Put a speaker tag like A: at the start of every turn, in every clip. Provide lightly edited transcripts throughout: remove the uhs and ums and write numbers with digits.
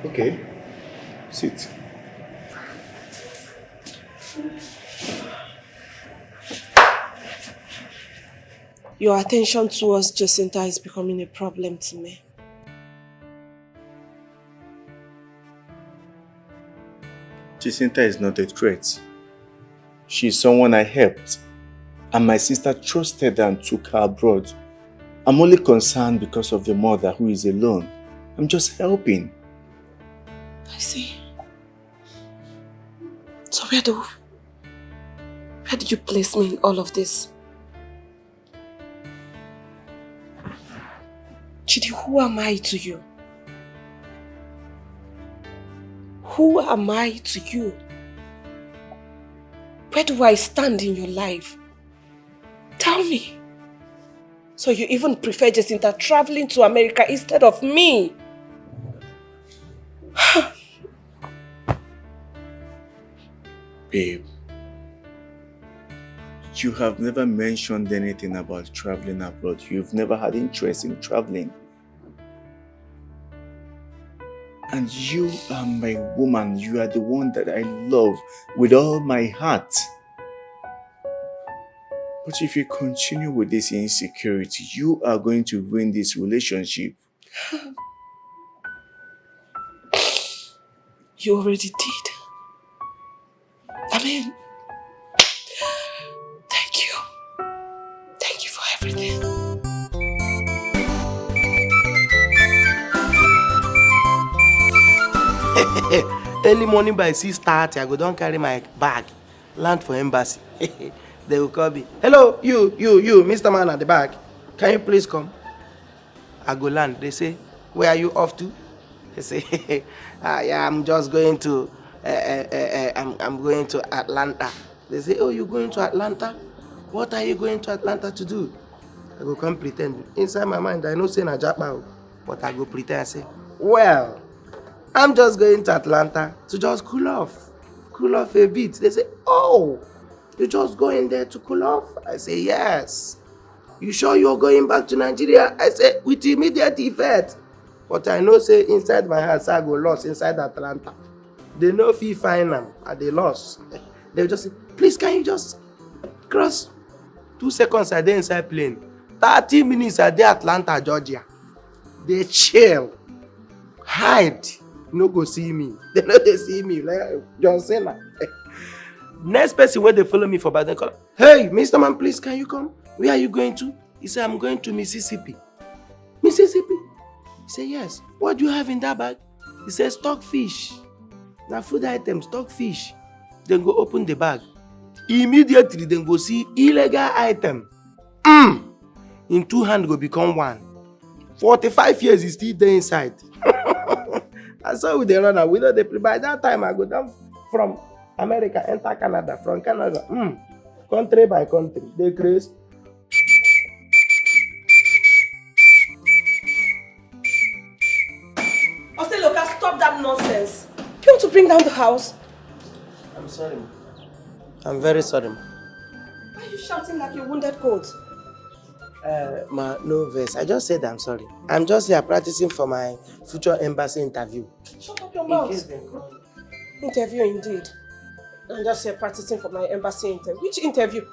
A: Okay. Sit.
B: Your attention towards Jacinta is becoming a problem to me.
A: Jacinta is not a threat. She is someone I helped. And my sister trusted and took her abroad. I'm only concerned because of the mother who is alone. I'm just helping.
B: I see. So where do you place me in all of this? Chidi, who am I to you? Who am I to you? Where do I stand in your life? Tell me. So you even prefer Jacinta traveling to America instead of me?
A: Babe, you have never mentioned anything about traveling abroad. You've never had interest in traveling. And you are my woman. You are the one that I love with all my heart. But if you continue with this insecurity, you are going to ruin this relationship.
B: You already did. I mean, thank you. Thank you for everything.
C: Early morning by 6:30, I go down carry my bag, land for embassy. They will call me. Hello, you, Mr. Man at the back. Can you please come? I go land. They say, where are you off to? I say, yeah, I'm just going to, I'm going to Atlanta. They say, oh, you're going to Atlanta? What are you going to Atlanta to do? I go come pretend. Inside my mind, I know say na japa, but I go pretend. I say, well, I'm just going to Atlanta to just cool off a bit. They say, oh, you're just going there to cool off? I say, yes. You sure you're going back to Nigeria? I say, with immediate effect. But I know say inside my house, I go lost inside Atlanta. They know if you find them, and they lost. They'll just say, please, can you just cross 2 seconds a day inside plane? 30 minutes a day Atlanta, Georgia. They chill. Hide. No go see me. They know they see me like John Cena. Next person when they follow me for back, they call, hey, Mr. Man, please, can you come? Where are you going to? He said, I'm going to Mississippi. Mississippi? He said, yes. What do you have in that bag? He says, stockfish. Now food items, stockfish. Then go open the bag. Immediately, then go see illegal item. In 2 hands go become 1. 45 years is still there inside. That's how they run away. By that time, I go down from America, enter Canada. From Canada, country by country, they craze.
B: Oseloka, stop that nonsense. You want to bring down the house?
C: I'm sorry, ma. I'm very sorry, ma.
B: Why are you shouting like a wounded goat?
C: Ma, no verse. I just said I'm sorry. I'm just here practicing for my future embassy interview.
B: Shut up your mouth. Interview indeed. I'm just here practicing for my embassy interview. Which interview?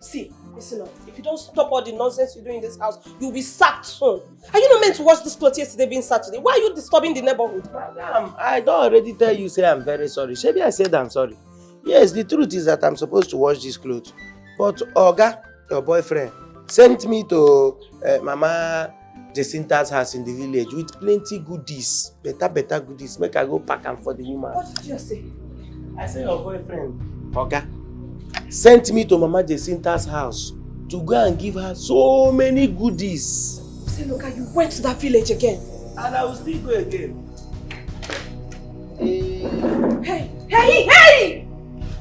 B: See, listen up. If you don't stop all the nonsense you do in this house, you'll be sacked soon. Are you not meant to wash this clothes yesterday being Saturday? Why are you disturbing the neighborhood?
C: Madam, I don't already tell you say I'm very sorry. Maybe I said I'm sorry. Yes, the truth is that I'm supposed to wash these clothes. But Oga, your boyfriend, sent me to Mama Jacinta's house in the village with plenty goodies. Better goodies. Make I go pack them for the woman.
B: What did you say?
C: I say your boyfriend, Oga, sent me to Mama Jacinta's house to go and give her so many goodies.
B: Say, look, you went to that village again.
C: And I will still go again.
B: Hey!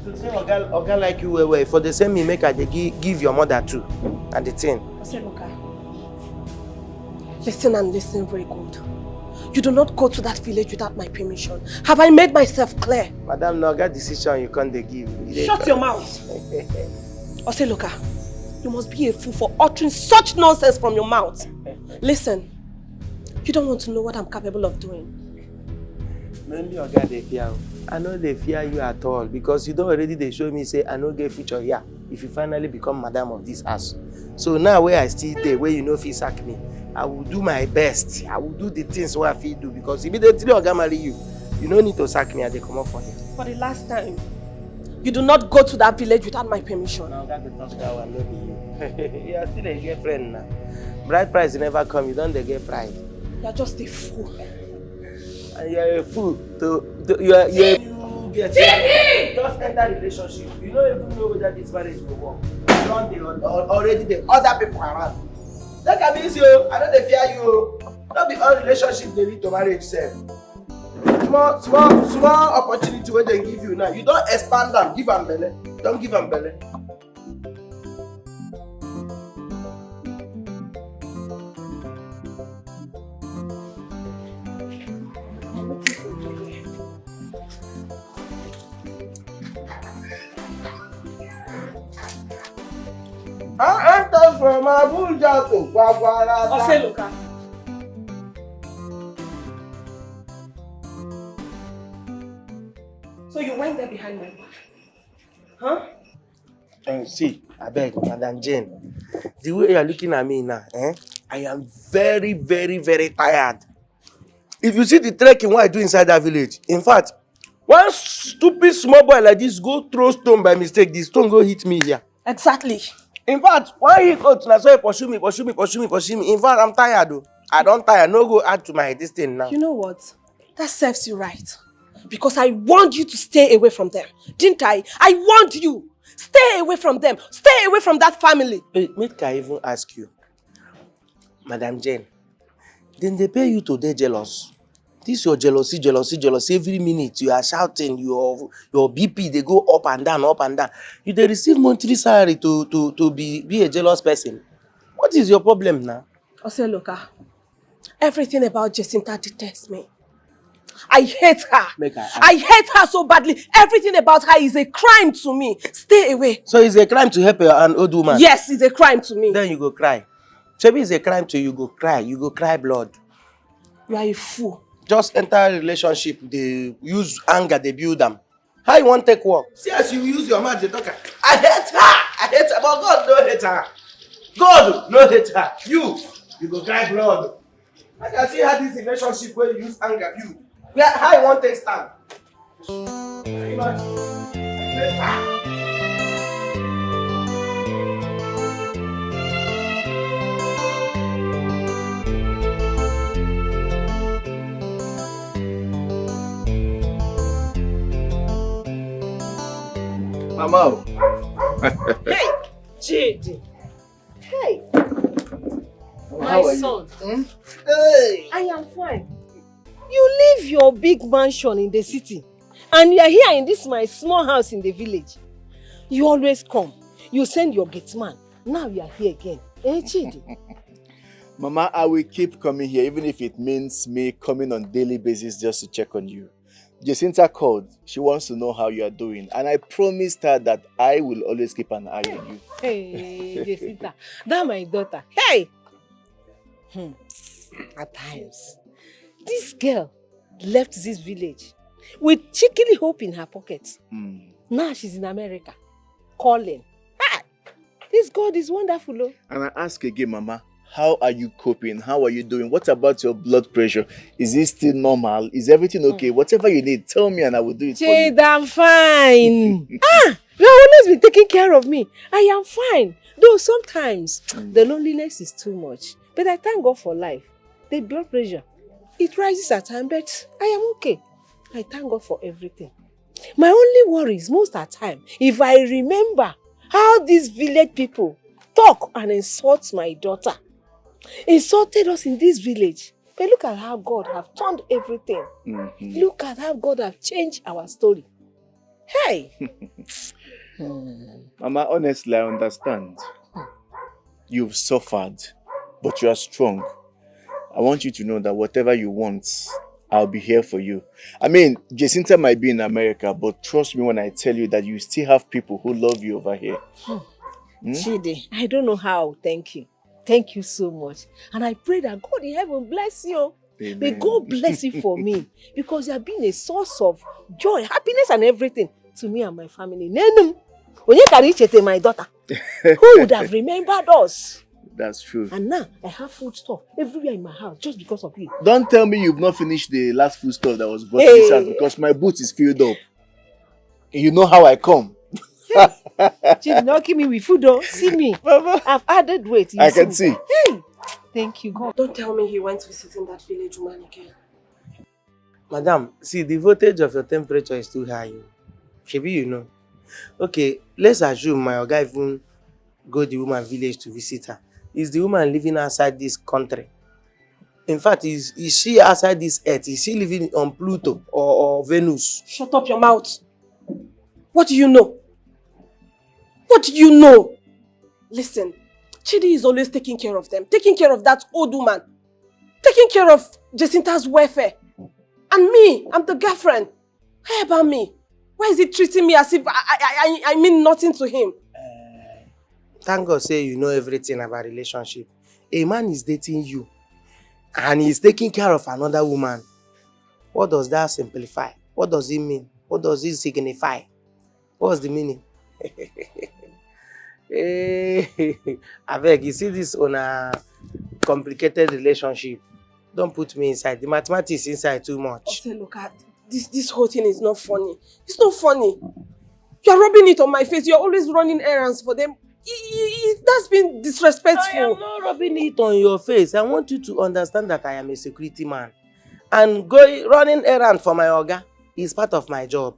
C: To say Oga like you well, for the same me make I give your mother too. And the thing.
B: Say, look, listen and listen very good. You do not go to that village without my permission. Have I made myself clear? Madam, no get decision you can't give. Shut your mouth. Oseloka, you must be a fool for uttering such nonsense from your mouth. Listen, you don't want to know what I'm capable of doing.
C: Mainly Oga dey fear. I know they fear you at all because you don't already they show me say I no get future here if you finally become madam of this house. So now where I still there, where you know if you sack me, I will do my best. I will do the things where I feel do because immediately Oga marry you, you no need to sack me and they come up for you.
B: For the last time, you do not go to that village without my permission.
C: Now Oga go talk that one, no be you. You are still a girlfriend now. Bride price never come, you don't get pride.
B: You are just a fool.
C: And you are a fool. You are you get just enter relationship. You don't even know whether this marriage will work. You don't dey already the other people around. That can be easy. I know they fear you. Not be all relationship they lead to marriage self. Small opportunity where they give you now. You don't expand them, give them belly. Don't give them belly. I enter from Abuja to Kwagwalada.
B: Oseloka. So you went there behind my back? Huh?
C: And see, I beg, Madam Jane, the way you are looking at me now, I am very, very, very tired. If you see the trekking what I do inside that village, in fact, one stupid small boy like this go throw stone by mistake, the stone go hit me here.
B: Exactly.
C: In fact, why he go to so he pursue me. In fact, I'm tired though. I don't tire. No go add to my this thing now.
B: You know what? That serves you right. Because I warned you to stay away from them. Didn't I? I warned you. Stay away from them. Stay away from that family.
C: Hey, make I even ask you, Madam Jane, then they pay you to dey jealous. This your jealousy. Every minute you are shouting, your BP they go up and down. You they receive monthly salary to be a jealous person. What is your problem now?
B: Oseloka, everything about Jacinta detests me. I hate her. I hate her so badly. Everything about her is a crime to me. Stay away.
C: So it's a crime to help an old woman?
B: Yes, it's a crime to me.
C: Then you go cry. Maybe it's a crime to you, you go cry. You go cry blood.
B: You are a fool.
C: Just enter a relationship, they use anger, they build them. How you want to take work? See as you use your mouth, they talk. I hate her, but God don't hate her. God don't hate her. You go cry blood. I can see how this relationship where you use anger build. How you want to take stand?
A: Mama.
B: Hey, Chidi. Hey.
A: How
B: My
A: are
B: son.
A: you? Hey.
B: I am fine. You leave your big mansion in the city and you are here in this my small house in the village. You always come. You send your gate man. Now you are here again. Eh, Chidi?
A: Mama, I will keep coming here even if it means me coming on daily basis just to check on you. Jacinta called. She wants to know how you are doing. And I promised her that I will always keep an eye on you.
B: Hey, Jacinta. That's my daughter. Hey! At times, this girl left this village with cheekily hope in her pocket. Now she's in America, calling. Ah, this God is wonderful. Oh.
A: And I ask again, Mama, how are you coping? How are you doing? What about your blood pressure? Is it still normal? Is everything okay? Whatever you need, tell me and I will do it for you.
B: Jade, I'm fine. You have always been taking care of me. I am fine. Though sometimes the loneliness is too much. But I thank God for life. The blood pressure, it rises at times, but I am okay. I thank God for everything. My only worry is most of the time, if I remember how these village people talk and insult my daughter, insulted us in this village. But look at how God have turned everything. Look at how God have changed our story. Hey!
A: Mama, honestly, I understand. You've suffered, but you are strong. I want you to know that whatever you want, I'll be here for you. I mean, Jacinta might be in America, but trust me when I tell you that you still have people who love you over here.
B: Chidi, I don't know how. Thank you. Thank you so much. And I pray that God in heaven bless you.
A: Amen.
B: May God bless you for me because you have been a source of joy, happiness, and everything to me and my family. Nenum, when you carry Chete, my daughter, who would have remembered us?
A: That's true.
B: And now I have food stuff everywhere in my house just because of you.
A: Don't tell me you've not finished the last food stuff that was brought to this house because my boot is filled up. You know how I come.
B: She did not give me with food though. See me.
A: Mama.
B: I've added weight.
A: I can see.
B: Hey! Thank you, God. Don't tell me he went visiting that village woman again.
C: Madam, see, the voltage of your temperature is too high. Maybe you know. Okay, let's assume my guy even go the woman village to visit her. Is the woman living outside this country? In fact, is she outside this earth? Is she living on Pluto or Venus?
B: Shut up your mouth. What do you know? What do you know? Listen, Chidi is always taking care of them, taking care of that old woman, taking care of Jacinta's welfare. And me, I'm the girlfriend. How about me? Why is he treating me as if I mean nothing to him?
C: Thank God say you know everything about relationship. A man is dating you and he's taking care of another woman. What does that simplify? What does it mean? What does it signify? What's the meaning? I beg, you see this on a complicated relationship. Don't put me inside. The mathematics inside too much.
B: Okay, look at this whole thing is not funny. It's not funny. You're rubbing it on my face. You're always running errands for them. That's been disrespectful.
C: I am not rubbing it on your face. I want you to understand that I am a security man. And running errands for my oga is part of my job.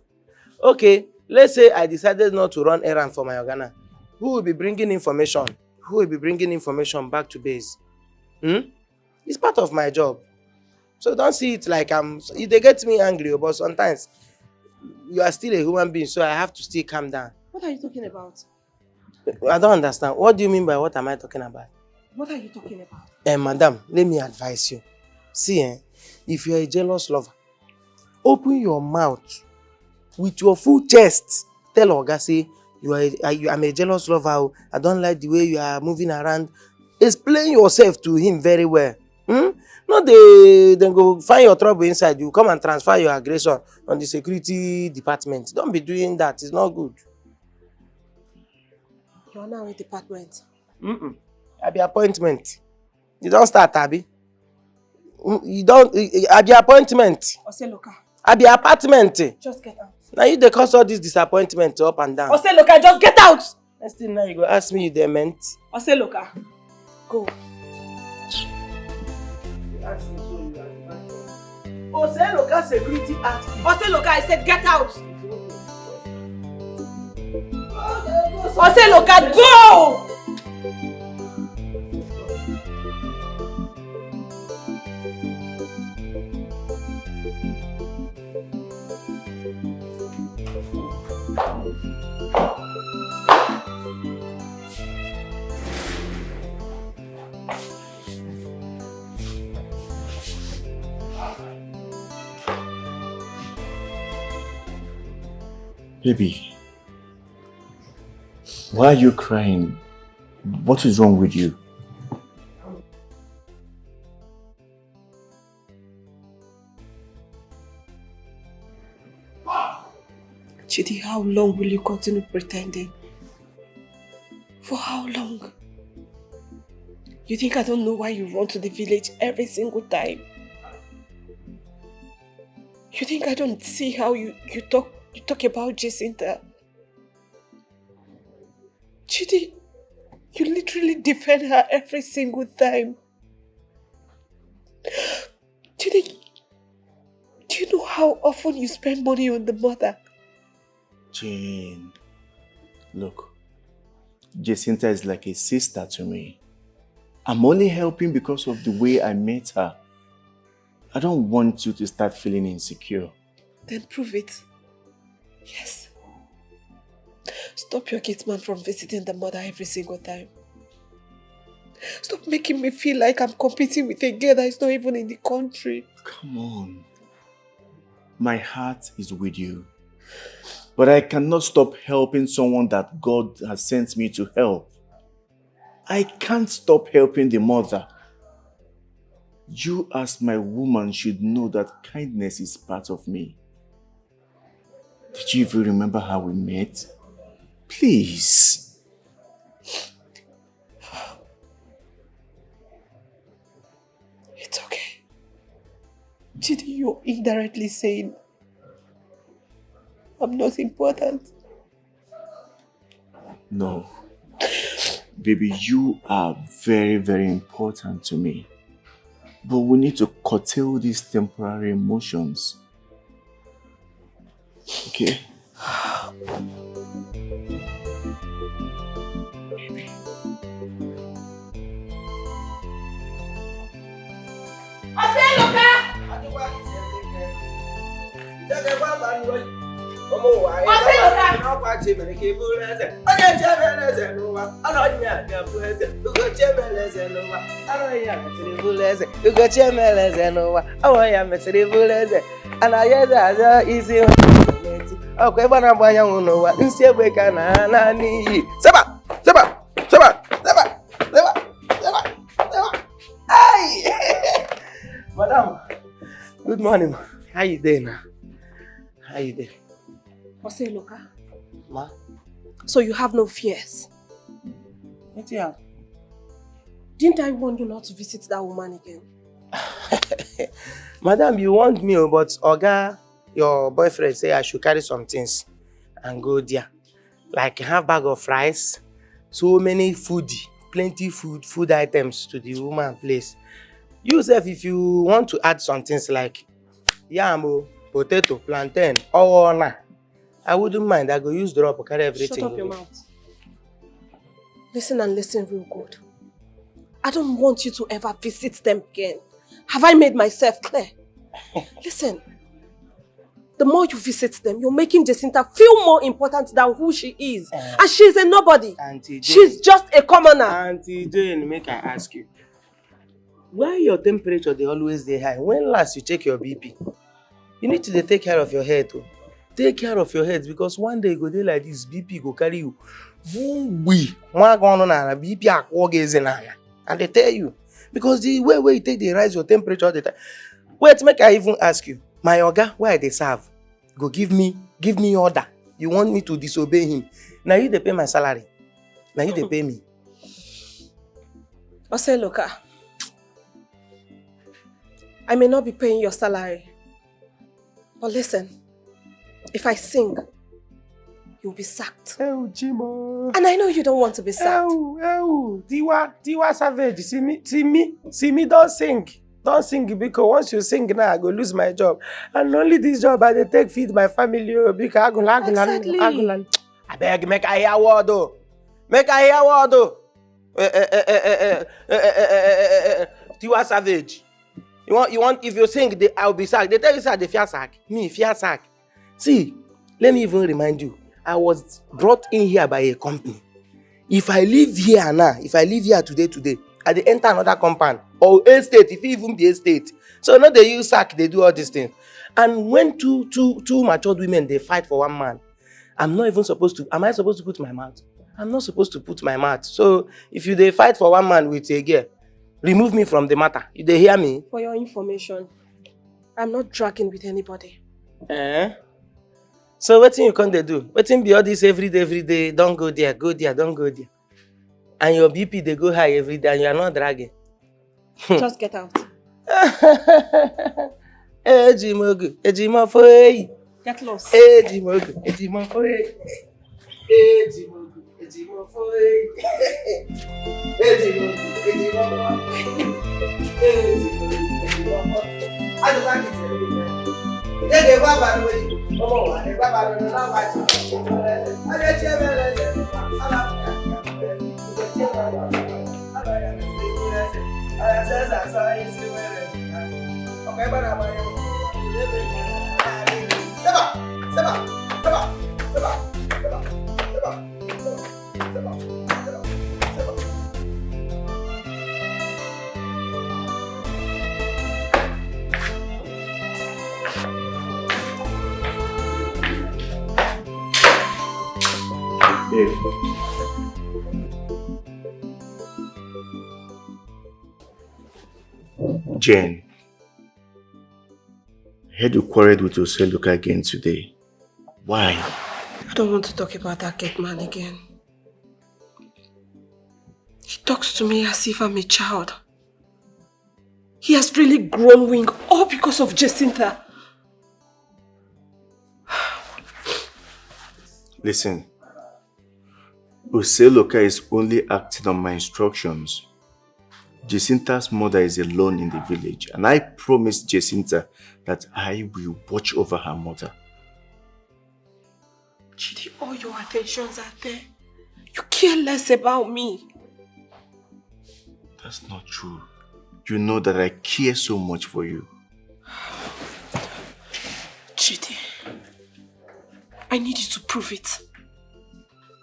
C: Okay, let's say I decided not to run errands for my oga now. Who will be bringing information? Who will be bringing information back to base? It's part of my job. So don't see it like they get me angry, but sometimes you are still a human being, so I have to still calm down.
B: What are you talking about?
C: I don't understand. What do you mean by what am I talking about?
B: What are you talking about?
C: Madam, let me advise you. See, if you're a jealous lover, open your mouth with your full chest. Tell Oga, say, I'm a jealous lover. I don't like the way you are moving around. Explain yourself to him very well. Not then go find your trouble inside. You come and transfer your aggression on the security department. Don't be doing that. It's not good.
B: You are now in department.
C: I be appointment. You don't start, Abby. You don't. I be appointment.
B: Oseloka.
C: I be apartment.
B: Just get out.
C: Now you dey cause all this disappointment up and down.
B: Oseloka, just get out.
C: Next thing now you go ask me you dey meant.
B: Oseloka, go.
C: Oseloka security act.
B: Oseloka, I said get out. Oseloka, go.
A: Baby, why are you crying? What is wrong with you?
B: Chidi, how long will you continue pretending? For how long? You think I don't know why you run to the village every single time? You think I don't see how you talk about Jacinta? Chidi, you literally defend her every single time. Chidi, do you know how often you spend money on the mother?
A: Jane, look, Jacinta is like a sister to me. I'm only helping because of the way I met her. I don't want you to start feeling insecure.
B: Then prove it. Yes. Stop your kids man from visiting the mother every single time. Stop making me feel like I'm competing with a girl that is not even in the country.
A: Come on. My heart is with you. But I cannot stop helping someone that God has sent me to help. I can't stop helping the mother. You as my woman should know that kindness is part of me. Did you even remember how we met? Please.
B: It's okay. Chidi, you're indirectly saying I'm not important.
A: No. Baby, you are very, very important to me. But we need to curtail these temporary emotions. Okay?
C: Madam, good morning. How you doing now? How you doing?
B: Oseloka.
C: Ma?
B: So you have no fears?
C: What you have?
B: Didn't I warn you not to visit that woman again?
C: Madam, you want me, but Oga, your boyfriend, say I should carry some things and go there. Like half bag of rice, so many food, plenty food items to the woman place. You self, if you want to add some things like yam, potato, plantain, or na, I wouldn't mind. I go use the rope, carry everything.
B: Shut up your mouth. Listen and listen real good. I don't want you to ever visit them again. Have I made myself clear? Listen, the more you visit them, you're making JACINTA feel more important than who she is. And she's a nobody.
C: Auntie Jane,
B: she's just a commoner.
C: Auntie Jane, make I ask you. Why your temperature they always dey high? When last you check your BP? You need to take care of your head too. Take care of your head because one day you go dey like this, BP go carry you. BP and they tell you. Because the way you take the rise your temperature all the time. Wait, make I even ask you. My oga, why they serve? Go give me order. You want me to disobey him? Now you dey pay my salary. Now you dey pay me.
B: Oseloka, I may not be paying your salary. But listen, if I sing, you'll be sacked.
C: Oh, Jimo.
B: And I know you don't want to be sacked.
C: Oh, Tiwa Savage, see me, don't sing. Don't sing because once you sing now, I go lose my job. And only this job I dey take feed my family. Because
B: Exactly.
C: I beg, make I hear word though. Make I hear word though. Tiwa Savage. You want if you sing, I'll be sacked. They tell you they fear sack. Me, fear sack. See, let me even remind you. I was brought in here by a company. If I live here now, if I live here today, I dey enter another compound or estate, if it even be estate. So now they use sack, they do all these things. And when two matured women they fight for one man, am I supposed to put my mouth? I'm not supposed to put my mouth. So if they fight for one man with a girl, remove me from the matter. You they hear me?
B: For your information, I'm not dragging with anybody.
C: So what thing you can't do? What thing be all this every day? Don't go there, don't go there. And your BP they go high every day and you are not dragging.
B: Just get out.
C: Ejimofoyi.
B: Get lost.
C: Ejimofoyi.
A: Jane, I heard you quarreled with Oseloka again today. Why?
B: I don't want to talk about that gate man again. He talks to me as if I'm a child. He has really grown wing all because of JACINTA.
A: Listen, Oseloka is only acting on my instructions. JACINTA's mother is alone in the village, and I promised JACINTA that I will watch over her mother.
B: Chidi, all your attentions are there. You care less about me.
A: That's not true. You know that I care so much for you.
B: Chidi, I need you to prove it.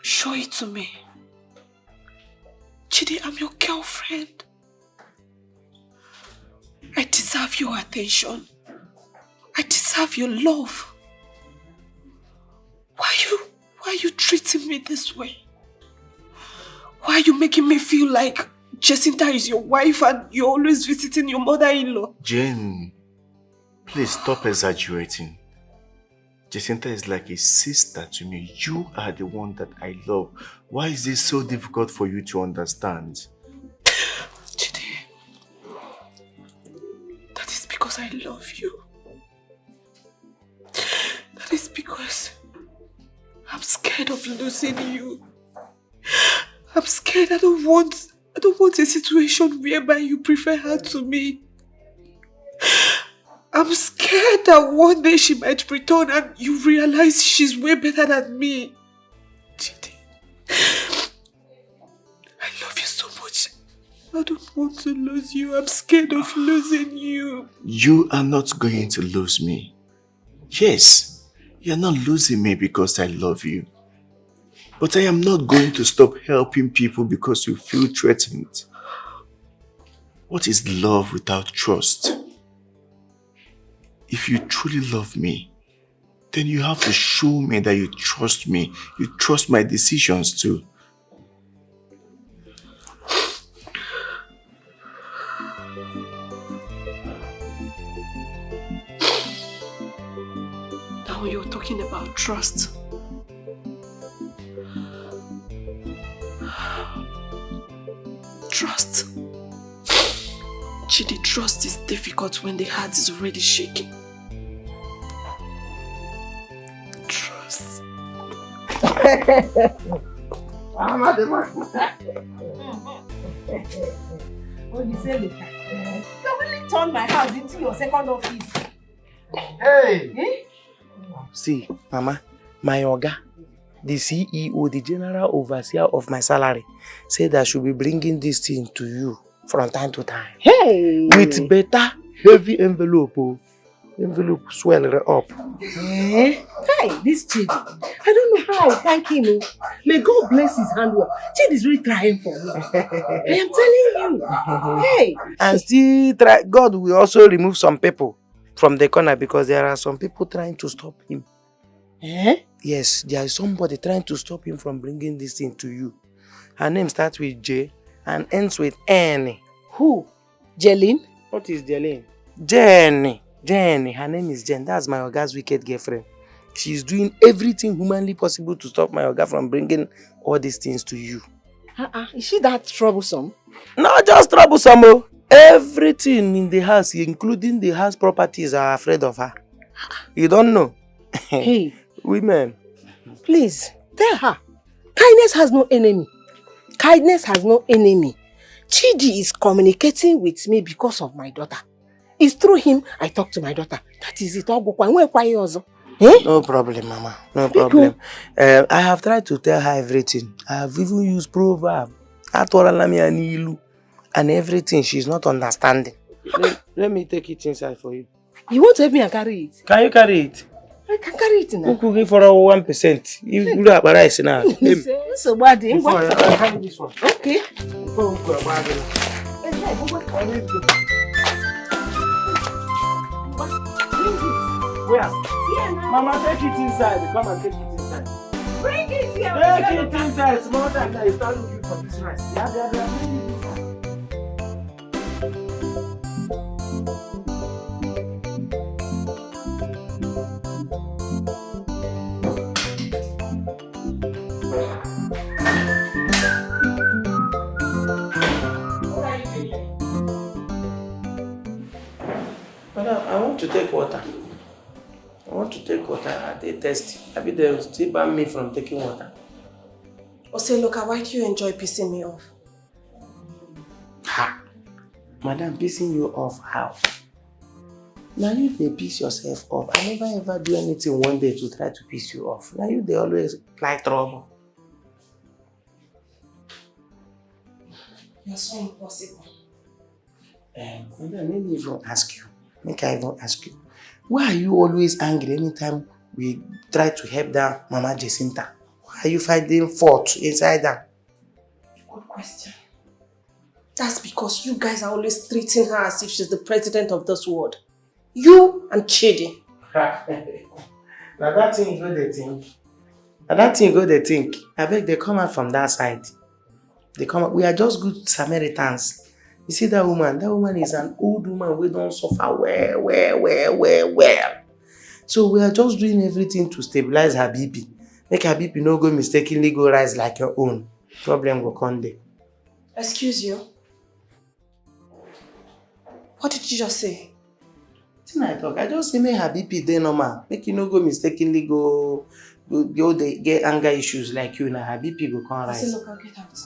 B: Show it to me. Chidi, I'm your girlfriend. I deserve your attention. I deserve your love. Why are you treating me this way? Why are you making me feel like JACINTA is your wife and you're always visiting your mother-in-law?
A: Jane, please stop exaggerating. JACINTA is like a sister to me. You are the one that I love. Why is this so difficult for you to understand?
B: Chidi, that is because I love you. That is because I'm scared of losing you. I'm scared. I don't want a situation whereby you prefer her to me. I'm scared that one day she might return and you realize she's way better than me. Chidi, I love you so much. I don't want to lose you. I'm scared of losing you.
A: You are not going to lose me. Yes, you're not losing me because I love you. But I am not going to stop helping people because you feel threatened. What is love without trust? If you truly love me, then you have to show me that you trust me. You trust my decisions too.
B: Now you're talking about trust. Trust. Chidi, trust is difficult when the heart is already shaking. Trust.
D: I'm not the one. What you say, Luka? You really turned my house into your second office. Hey! Eh?
C: See, Mama, my Oga, the CEO, the general overseer of my salary, said I should be bringing this thing to you from time to time.
D: Hey!
C: With better, heavy envelope. Oh. Envelope swell up.
D: Eh? Hey, this Chidi. I don't know how I thank him. May God bless his handwork. Chidi is really trying for me. I am telling you. Hey!
C: And still, God will also remove some people from the corner because there are some people trying to stop him.
D: Eh?
C: Yes, there is somebody trying to stop him from bringing this thing to you. Her name starts with J and ends with N.
D: Who? Jeline?
C: What is Jeline? Jenny. Jenny. Her name is Jen. That's my Oga's wicked girlfriend. She's doing everything humanly possible to stop my Oga from bringing all these things to you.
D: Is she that troublesome?
C: Not just troublesome. Oh. Everything in the house, including the house properties, are afraid of her. You don't know?
D: Hey.
C: Women.
D: Please, tell her. Kindness has no enemy. Kindness has no enemy. Chidi is communicating with me because of my daughter. It's through him I talk to my daughter. That is it. Eh?
C: No problem, Mama. No problem. I have tried to tell her everything. I have even used proverb. And everything. She's not understanding. Let me take it inside for you.
D: You want to help me and carry it?
C: Can you carry it?
D: I can carry it now.
C: Who could give for 1%? You look at rice now.
D: So bad.
C: I'll carry this one.
D: Okay.
C: Where? Yeah, Mama, take it inside. Come and take it inside.
D: Bring it here.
C: Take it inside. Small time I start looking for this rice. Yeah, bring it inside. Madam, I want to take water. I want to take water. I dey thirsty. I be there still ban me from taking water.
B: Oseloka, why do you enjoy pissing me off?
C: Ha! Madam, pissing you off how? Now you dey piss yourself off. I never ever do anything one day to try to piss you off. Now you they always like trouble.
B: You're so impossible.
C: Madam, let me even ask you. Make I even ask you. Why are you always angry anytime we try to help that Mama JACINTA? Why are you finding fault inside that?
B: Good question. That's because you guys are always treating her as if she's the president of this world. You and Chidi.
C: Now that thing go they think. Now that thing go they think. I beg they come out from that side. They come out. We are just good Samaritans. You see that woman? That woman is an old woman. We don't suffer well. So we are just doing everything to stabilize her BP. Make her BP no go mistakenly go rise like your own. Problem will come there.
B: Excuse you. What did you just say?
C: I talk. I just say make her BP dey normal. Make you no go mistakenly go they get anger issues like you now. Her BP go come rise.
B: Oseloka, get out.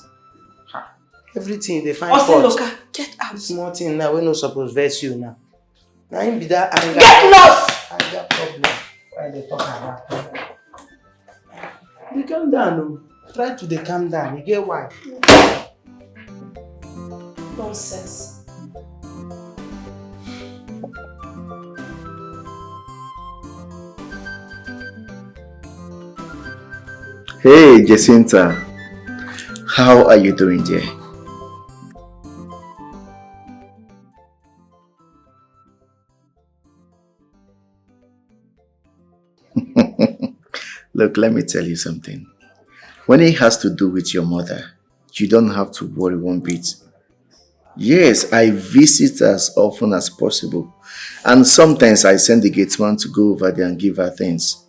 C: Everything they find fault.
B: Oseloka, get out.
C: Small thing now we no suppose vex you now. Now him be that anger.
B: Get lost!
C: Anger problem. Why they talk about? You calm down, oh. Try to calm down. You get why?
B: Nonsense.
A: Hey, Jacinta. How are you doing, dear? Look, let me tell you something. When it has to do with your mother, you don't have to worry one bit. Yes, I visit as often as possible. And sometimes I send the gateman to go over there and give her things.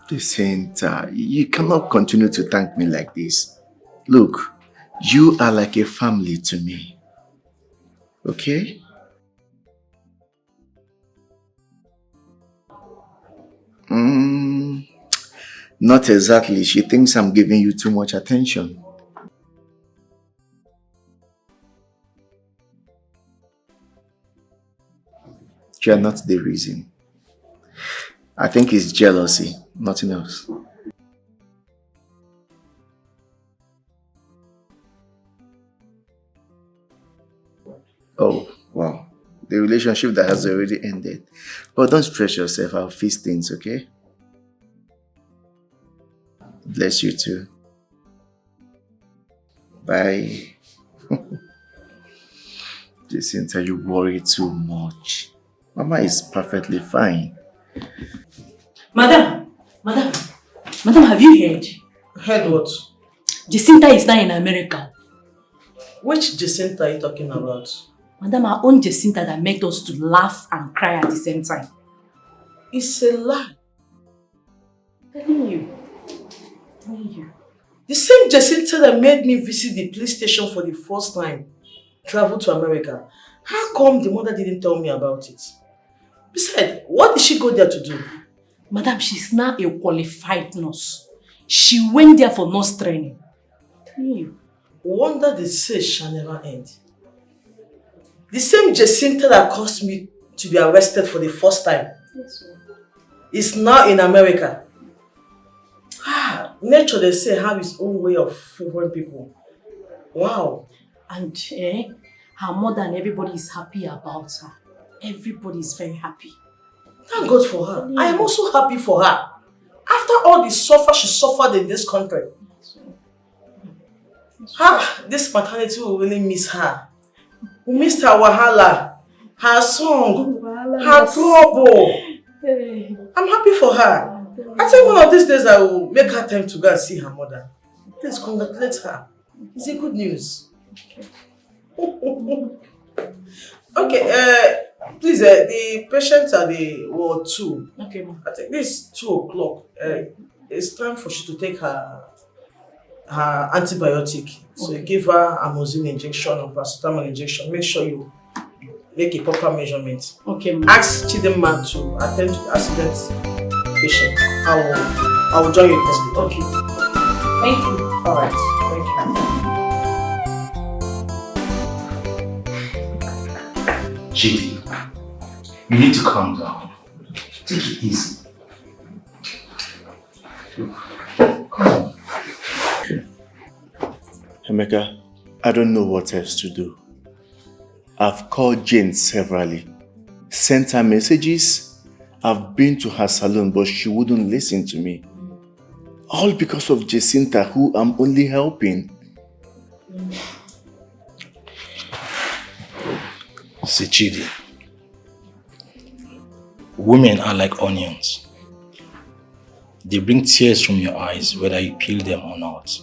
A: Jacinta, you cannot continue to thank me like this. Look, you are like a family to me. Okay? Not exactly. She thinks I'm giving you too much attention. You are not the reason. I think it's jealousy, nothing else. Oh, wow. The relationship that has already ended. But don't stress yourself. I'll fix things, okay? Bless you too. Bye. Jacinta, you worry too much. Mama is perfectly fine.
E: Madam, have you heard?
C: Heard what?
E: JACINTA is now in America.
C: Which JACINTA are you talking about?
E: Madam, our own JACINTA that made us to laugh and cry at the same time.
C: It's a lie.
E: Telling you.
C: The same JACINTA that made me visit the police station for the first time traveled to America. How come the mother didn't tell me about it? Besides, what did she go there to do?
E: Madam, she's now a qualified nurse. She went there for nurse training. Telling you.
C: Wonder the search shall never end. The same JACINTA that caused me to be arrested for the first time is now in America. Nature, they say, have its own way of favoring people. Wow.
E: And her mother and everybody is happy about her. Everybody is very happy.
C: Thank God for her. I am also happy for her. After all the suffer she suffered in this country. This maternity will really miss her. We missed her wahala, her song, her trouble. I'm happy for her. I think one of these days I will make her time to go and see her mother. Please congratulate her. It's a good news. Okay,
F: Please, the patients are the ward 2.
E: Okay, ma'am.
F: I think this is 2 o'clock. It's time for she to take her antibiotic. So you give her amoxicillin injection or paracetamol injection. Make sure you make a proper measurement.
E: Okay, ma'am.
F: Ask Chidinma to attend to the accident patient. I will join you in this.
E: Okay. Thank you.
F: All right. Thank you.
G: Chidi, you need to calm down. Take it easy. Come on.
A: Emeka, I don't know what else to do. I've called Jane severally, sent her messages. I've been to her salon, but she wouldn't listen to me. All because of JACINTA, who I'm only helping.
G: See, Chidi, women are like onions. They bring tears from your eyes, whether you peel them or not.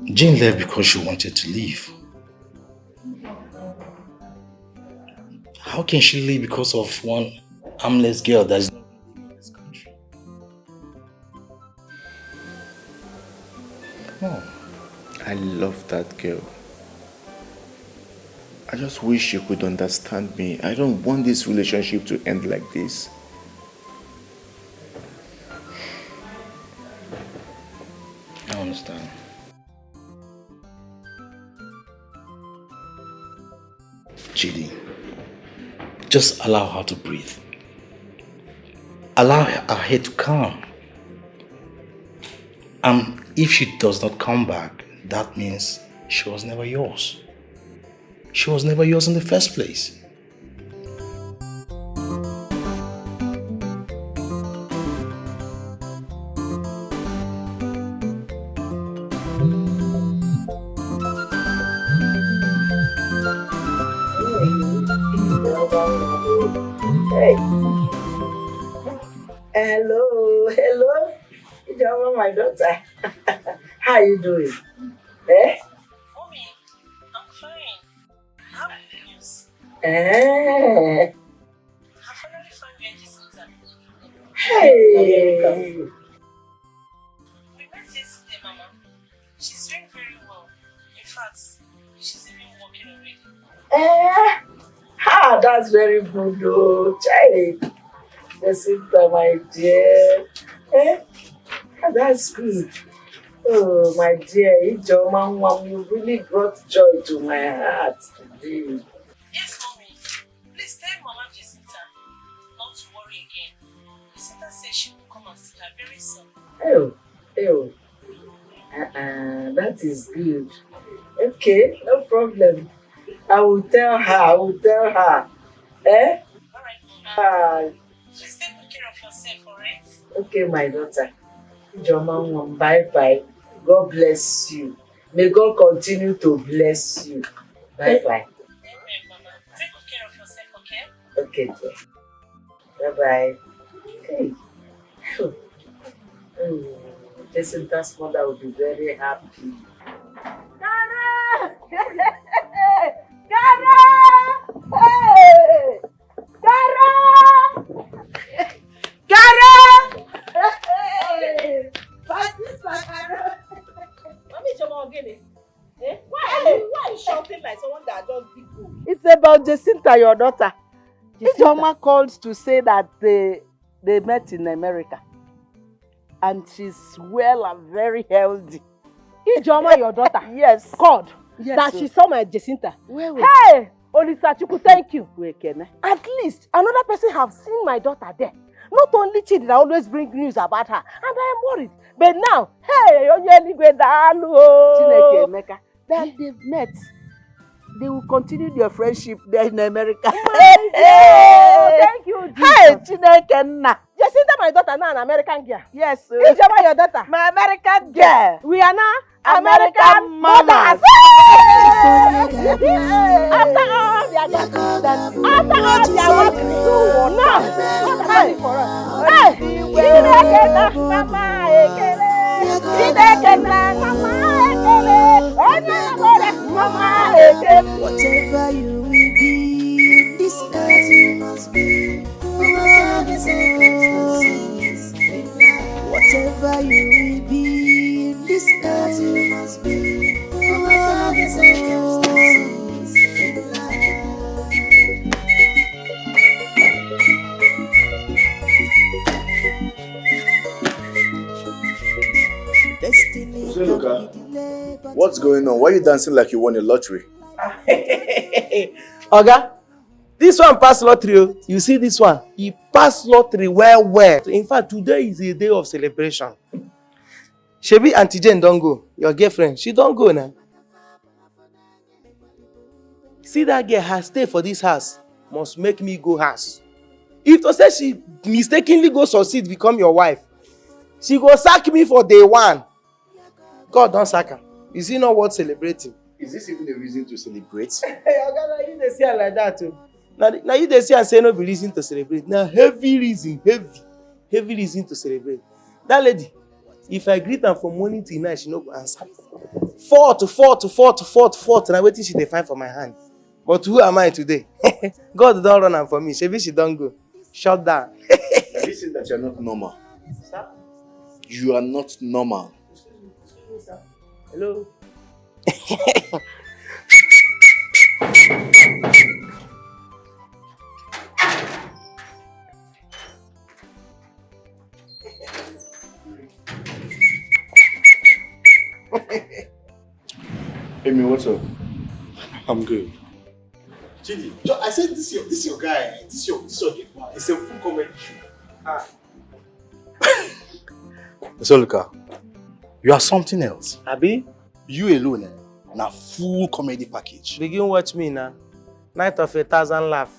G: Jane left because she wanted to leave. How can she leave because of one armless girl that's not living in this country? No.
A: I love that girl. I just wish you could understand me. I don't want this relationship to end like this.
G: I understand. Chidi, just allow her to breathe. Allow her head to calm. And if she does not come back, that means she was never yours. She was never yours in the first place.
H: Hey. Hello. You're my daughter. How are you doing? Eh?
B: Mommy, I'm fine. How are you?
H: Eh?
B: I finally found you at JACINTA.
H: Hey.
B: We met yesterday, Mama. She's doing very well. In fact, she's even working already.
H: That's very good, oh, child. JACINTA, my dear. That's good. Oh, my dear, you really brought joy to my heart today.
B: Yes, Mommy. Please tell Mama JACINTA not to worry again. JACINTA says she will come and see her very soon.
H: That is good. Okay, no problem. I will tell her. Eh?
B: Alright, Mama. Please take good care of yourself, alright?
H: Okay, my daughter. Bye-bye. God bless you. May God continue to bless you. Bye-bye.
B: Amen, Mama. Take good care of yourself, okay?
H: Okay, dear. Bye-bye. Hey. JACINTA's mother will be very happy.
D: Gara! Hey! Gara! Hey! Mommy, why are you shouting like someone that just did good?
H: It's about JACINTA, your daughter. Ijoma called to say that they met in America. And she's well and very healthy.
D: Ijoma, your daughter?
H: Yes.
D: God,
H: yes,
D: that she saw my JACINTA.
H: Hey!
D: Olisa Chukwu, thank you.
H: Ekene.
D: At least another person have seen my daughter there. Not only Chidi that always bring news about her, and I am worried. But now, hey,
H: Chineke Emeka, that they've met. They will continue their friendship there in America.
D: Thank you, Jesus.
H: Hey, Chineke Nna.
D: JACINTA, my daughter, now an American girl.
H: Yes.
D: Ijoma, your daughter.
H: My American girl.
D: We are now
H: American
D: mothers.
H: mamas.
D: After all their work, now, what are they for us? Hey, Chineke na mama ekele. Chineke na mama ekele. Onye na mama ekele.
I: Whatever you must be, no matter the circumstances. Whatever you will be, in this earth you must be, no matter the circumstances in life. Destiny
A: So,
I: can
A: Luca,
I: be delayed, but
A: what's going on? Why are you dancing like you won a lottery?
C: Oga, this one pass lottery. Oh. You see this one? He passed lottery well. In fact, today is a day of celebration. Shebi Auntie Jane don't go. Your girlfriend, she don't go now. See that girl has stay for this house. Must make me go house. If to say she mistakenly go succeed become your wife, she go sack me for day one. God don't sack her. Is he not worth celebrating?
A: Is this even a reason to celebrate?
C: Hey, Oga, now you dey see am like that too. Now you dey see am say no be reason to celebrate. Now heavy reason to celebrate. That lady, if I greet am from morning till night, she no go answer. 4 to 4 to 4 to 4 to 4 to na wetin she dey find for my hand. But who am I today? God don run am for me. Shebi she don go. Shut down.
A: Listen that you are not normal.
C: Sir?
A: You are not normal.
C: Excuse me, sir. Hello.
A: Amy, what's up?
G: I'm good. Chidi, I said this is your guy. This is your guy. It's a full comedy show. So Luca, you are something else.
C: Abi,
G: You alone, na full comedy package.
C: begin watch me now. Night of 1,000 laugh.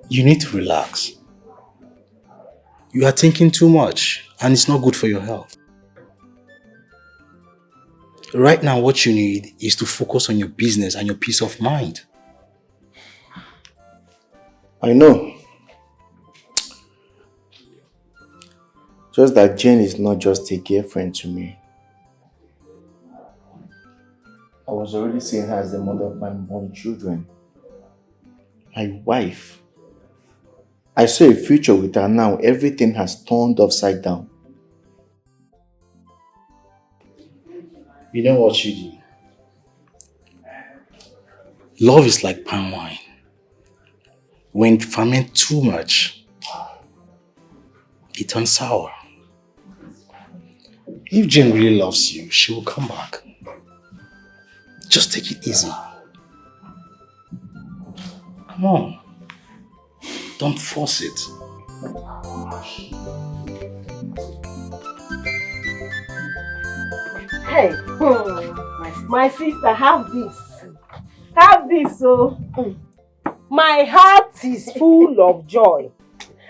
G: You need to relax. You are thinking too much and it's not good for your health. Right now, what you need is to focus on your business and your peace of mind.
A: I know. Just that Jane is not just a girlfriend to me. I was already seeing her as the mother of my born children. My wife. I saw a future with her. Now everything has turned upside down.
G: You know what, Chidi? Love is like palm wine. When it ferments too much, it turns sour. If Jane really loves you, she will come back. Just take it easy. Come on. Don't force it.
D: Hey, my sister, have this. Have this, so my heart is full of joy.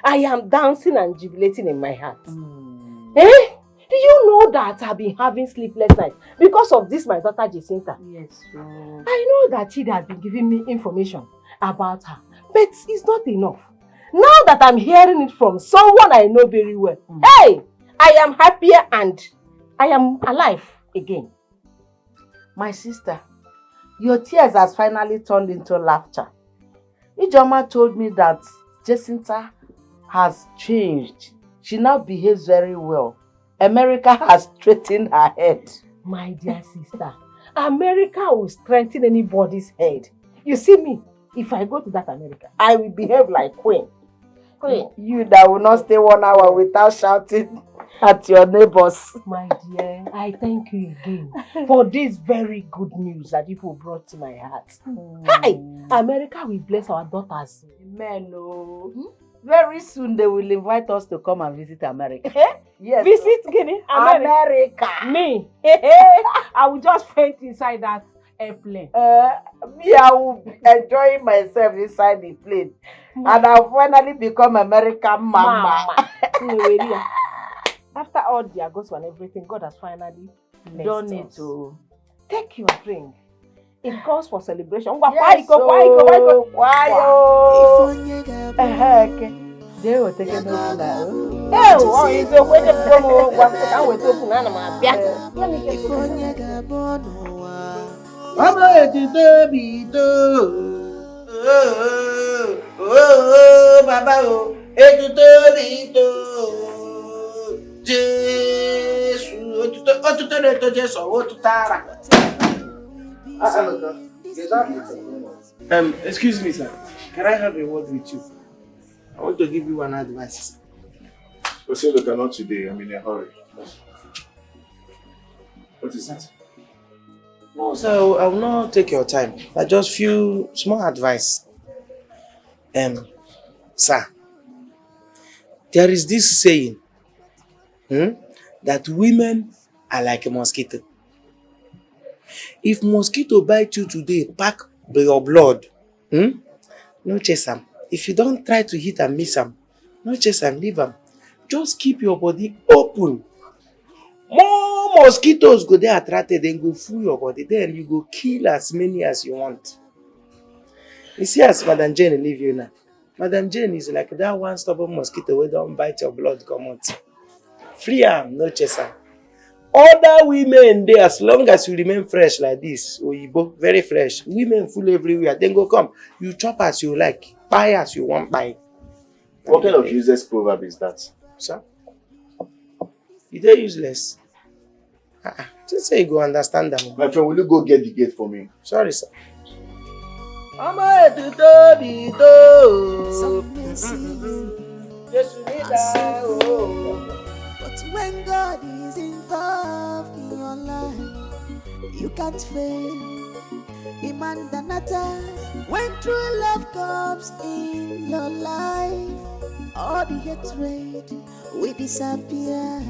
D: I am dancing and jubilating in my heart. Eh? Do you know that I've been having sleepless nights because of this, my daughter JACINTA?
H: Yes.
D: I know that Chidi has been giving me information about her, but it's not enough. Now that I'm hearing it from someone I know very well, hey, I am happier and I am alive again.
H: My sister, your tears has finally turned into laughter. Ijoma told me that JACINTA has changed. She now behaves very well. America has straightened her head.
D: My dear sister, America will strengthen anybody's head. You see me, if I go to that America, I will behave like queen.
H: You that will not stay 1 hour without shouting at your neighbors.
D: My dear, I thank you again for this very good news that you brought to my heart. Hi, America will bless our daughters.
H: Amen. Very soon they will invite us to come and visit America. Yes.
D: Visit Guinea?
H: America.
D: Me? I will just faint inside that airplane.
H: Me, I will be enjoying myself inside the plane. And I'll finally become American mama.
D: After all the Agosto and everything, God has finally
H: Done
D: blessed
H: it.
D: us.
H: Oh.
D: Take your drink. It calls for celebration.
H: Yes,
D: Why
H: Okay. They will take it over now.
D: it's a way to go. Can't wait to open Let me get
C: Baba o, Etuto Jesu, Otuto Jesu, Otutara. Excuse me, sir. Can I have a word with you? I want to give you an advice.
A: Say, look, not today. I'm in a hurry. What is it?
C: No, sir, I will not take your time. But just few small advice. Sir, there is this saying that women are like a mosquito. If mosquito bite you today, pack your blood. No chase them. If you don't try to hit and miss them, no chase and leave them. Just keep your body open. More mosquitoes go there attracted, then go through your body. Then you go kill as many as you want. You see, as Madam Jane leave you now. Madam Jane is like that one stubborn mosquito where don't bite your blood come out. Free am, no chase am. Other women there, as long as you remain fresh like this, Oyibo, very fresh. Women full everywhere. Then go come. You chop as you like, buy as you want buy.
A: What kind of useless proverb is that?
C: Sir? You dey useless. Just say you go understand them.
A: My friend, will you go get the gate for me?
C: Sorry, sir.
I: Some may see but when God is involved in your life, you can't fail. Imandanata, when true love comes in your life, all the hatred will disappear.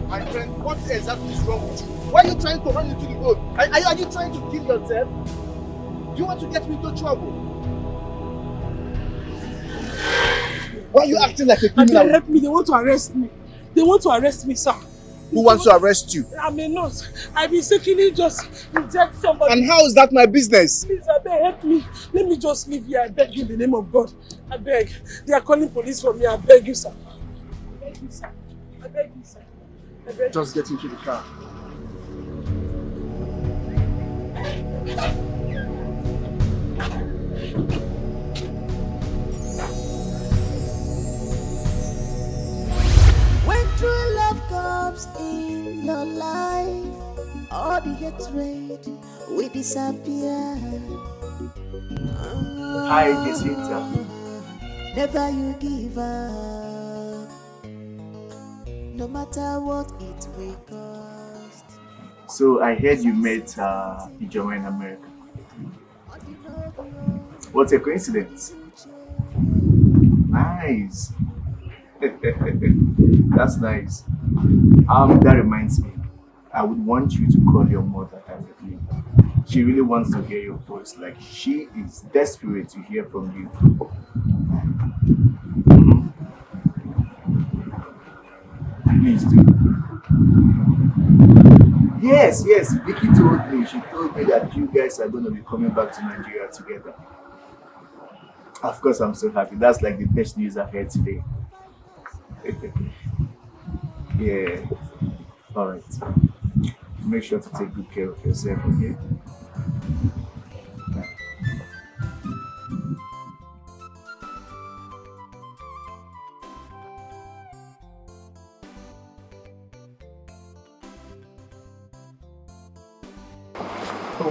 J: My friend, what exactly is wrong with you? Why are you trying to run into the road? Are you trying to kill yourself? Do you want to get me into trouble? Why are you acting like a criminal?
B: Help me, they want to arrest me. They want to arrest me, sir.
J: Who wants to arrest you?
B: I'm a nurse. I mistakenly just reject somebody.
J: And how is that my business?
B: Please, I beg, help me. Let me just leave here. I beg you in the name of God. I beg. They are calling police for me. I beg you, sir. I beg you, sir. I beg you, sir. I beg
J: Just get into the car.
I: When true love comes in your life, all the hatred will disappear.
A: Hi, JACINTA.
I: Never you give up, no matter what it will cost.
A: So I heard you met Ijoma in America. What a coincidence. Nice. That's nice. That reminds me. I would want you to call your mother directly. She really wants to hear your voice. Like, she is desperate to hear from you. Please do. Yes. Vicky told me. She told me that you guys are going to be coming back to Nigeria together. Of course, I'm so happy. That's like the best news I've heard today. Yeah. All right. Make sure to take good care of yourself, okay?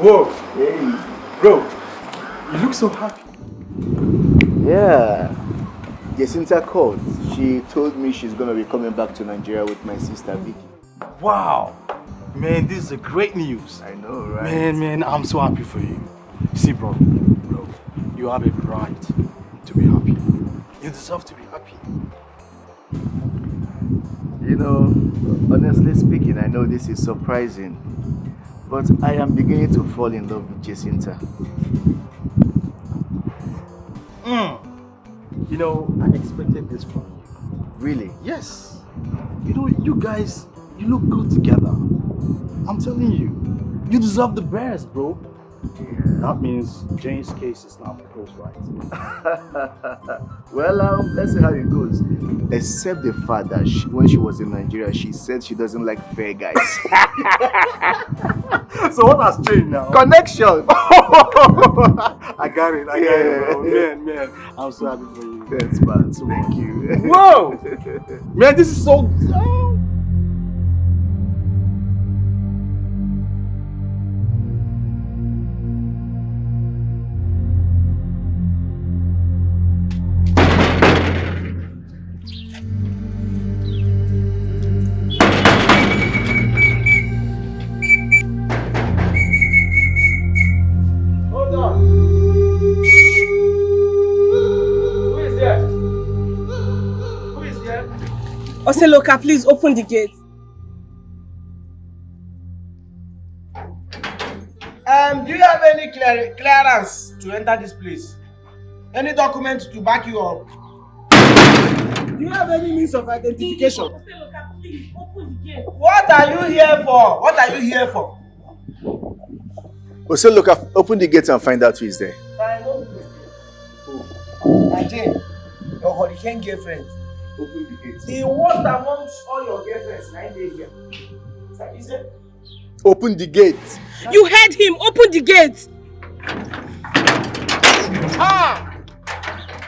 J: Whoa.
A: Hey.
J: Bro, you
G: look so happy.
A: Yeah. Jacinta called. She told me she's gonna be coming back to Nigeria with my sister Vicky.
G: Wow. Man, this is a great news.
A: I know, right?
G: Man, I'm so happy for you. See, bro, you have a right to be happy. You deserve to be happy.
A: You know, honestly speaking, I know this is surprising, but I am beginning to fall in love with Jacinta.
G: You know, I expected this from you.
A: Really?
G: Yes. You know, you guys, you look good together. I'm telling you, you deserve the best, bro. That means Jane's case is now closed, right?
A: Well, let's see how it goes. Except the fact that when she was in Nigeria, she said she doesn't like fair guys.
G: So what has changed now?
A: Connection!
G: I got it, bro. Man, I'm so happy for you.
A: Thanks, man. Thank you.
G: Whoa! Man, this is so...
B: Oseloka, please open the gate.
C: Do you have any clearance to enter this place? Any document to back you up? Do you have any means of identification?
B: Oseloka, please open the gate.
C: What are you here for? What are you here for?
A: Look, open the gate and find out who is there.
C: I know who is there. Jane, your hurricane girlfriend.
A: Open the gate.
C: The worst amongst all your girlfriends, 9 days here. Is it?
A: Open the gate.
B: You heard him. Open the gate.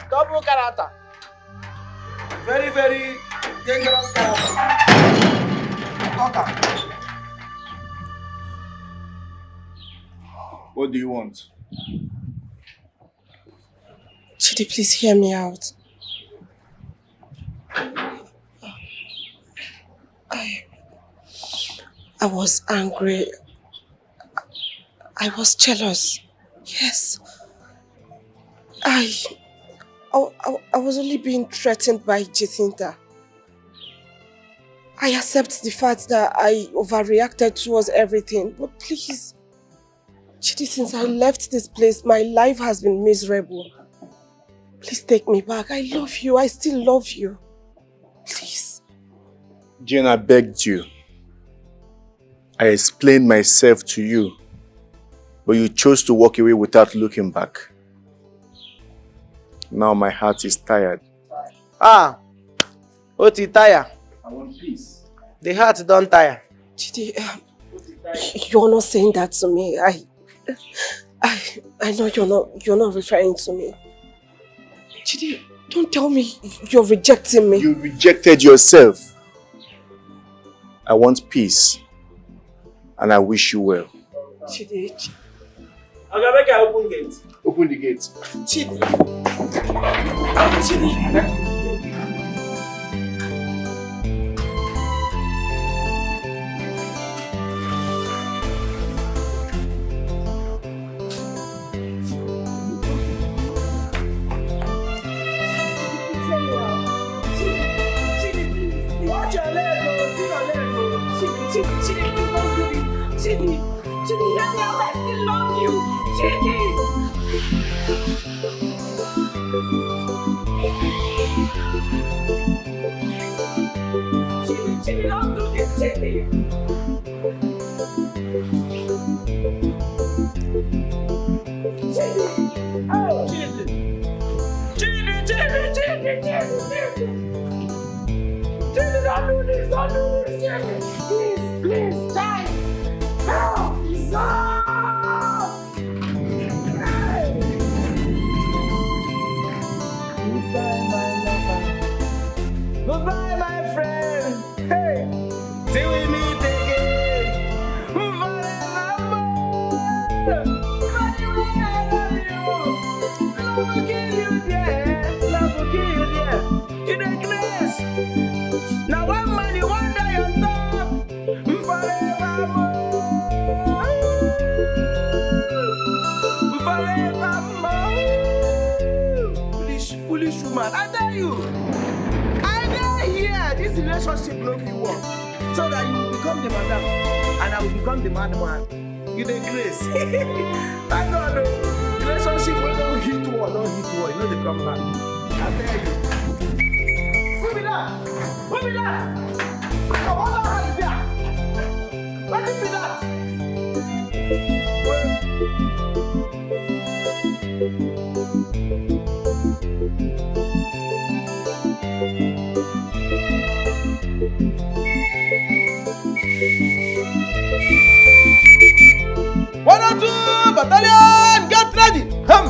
C: Double character. Very, very dangerous character. Talker.
A: What do you want?
B: Chidi, please hear me out. I was angry. I was jealous. Yes. I was only being threatened by Jacinta. I accept the fact that I overreacted towards everything, but please, Chidi, since I left this place, my life has been miserable. Please take me back. I love you. I still love you. Please.
A: Jane, I begged you. I explained myself to you, but you chose to walk away without looking back. Now my heart is tired.
C: What is tire?
A: I want peace.
C: The heart don't tire.
B: Chidi, you're not saying that to me. I know you're not referring to me. Chidi, don't tell me you're rejecting me.
A: You rejected yourself. I want peace. And I wish you well.
B: Chidi.
C: I'm gonna make an open gate.
A: Open the gate.
B: Chidi. Chidi. Chidi, hear me out. I still love you. Chidi. Chidi, don't do this, Chidi. Chidi. Oh, Chidi. Chidi. Chidi, don't do this, Chidi. Please, die. No! Goodbye, my lover. Goodbye, my friend. Hey, till we meet again. Forevermore. I love you.
C: will kill you there. Love will kill you there. You the grace. Now one man you want die on top. Forevermore. Forevermore. Foolish woman. I tell you. I dare here. This relationship no fit work. So that you will become the madam and I will become the madman. You the grace. Thank God. Relationship will don't hit war, you know they come back. I tell you. Who be that? Who be that? Come on, right there. What is that? One or two, battalion, get ready. Hum.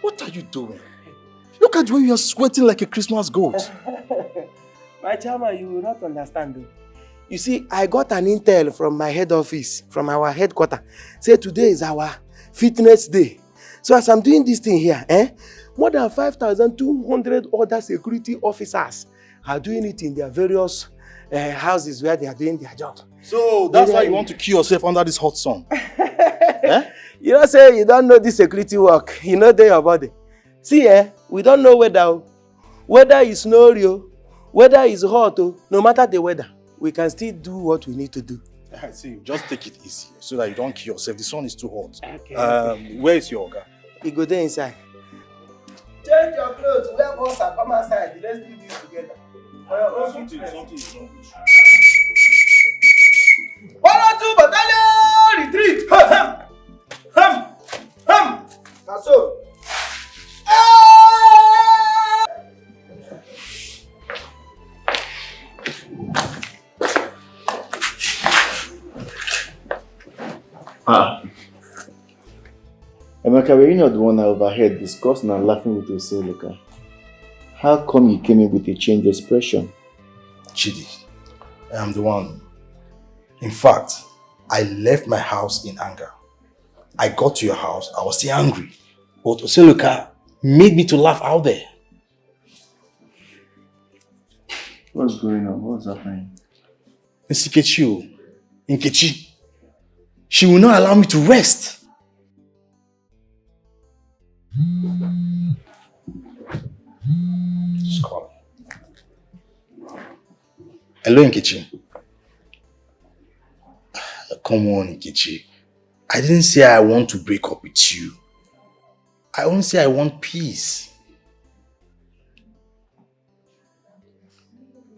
G: What are you doing? Look at the way you are sweating like a Christmas goat.
C: My chairman, you will not understand though. You see, I got an intel from my head office, from our headquarters. Say today is our fitness day. So as I'm doing this thing here, more than 5,200 other security officers are doing it in their various houses where they are doing their job.
G: So that's why you want to kill yourself under this hot sun?
C: You know, say you don't know this security work. You know they your body. See, we don't know whether it's snowy, whether it's hot, no matter the weather, we can still do what we need to do.
G: I see. Just take it easy so that you don't kill yourself. The sun is too hot.
C: Okay.
G: Where is your guy?
C: He go there inside. Change your clothes, wear boss and come outside. Let's do this together.
G: Something is wrong.
C: One or two, battalion, retreat. That's all.
A: Emeka, were you not the one I overheard discussing and laughing with Oseloka? How come you came in with a changed expression?
G: Chidi, I am the one. In fact, I left my house in anger. I got to your house, I was still angry. But Oseloka made me to laugh out there.
A: What's going on? What's happening?
G: Nkechi, she will not allow me to rest. Just call. Hello, Nkechi. Come on, Nkechi. I didn't say I want to break up with you. I only say I want peace.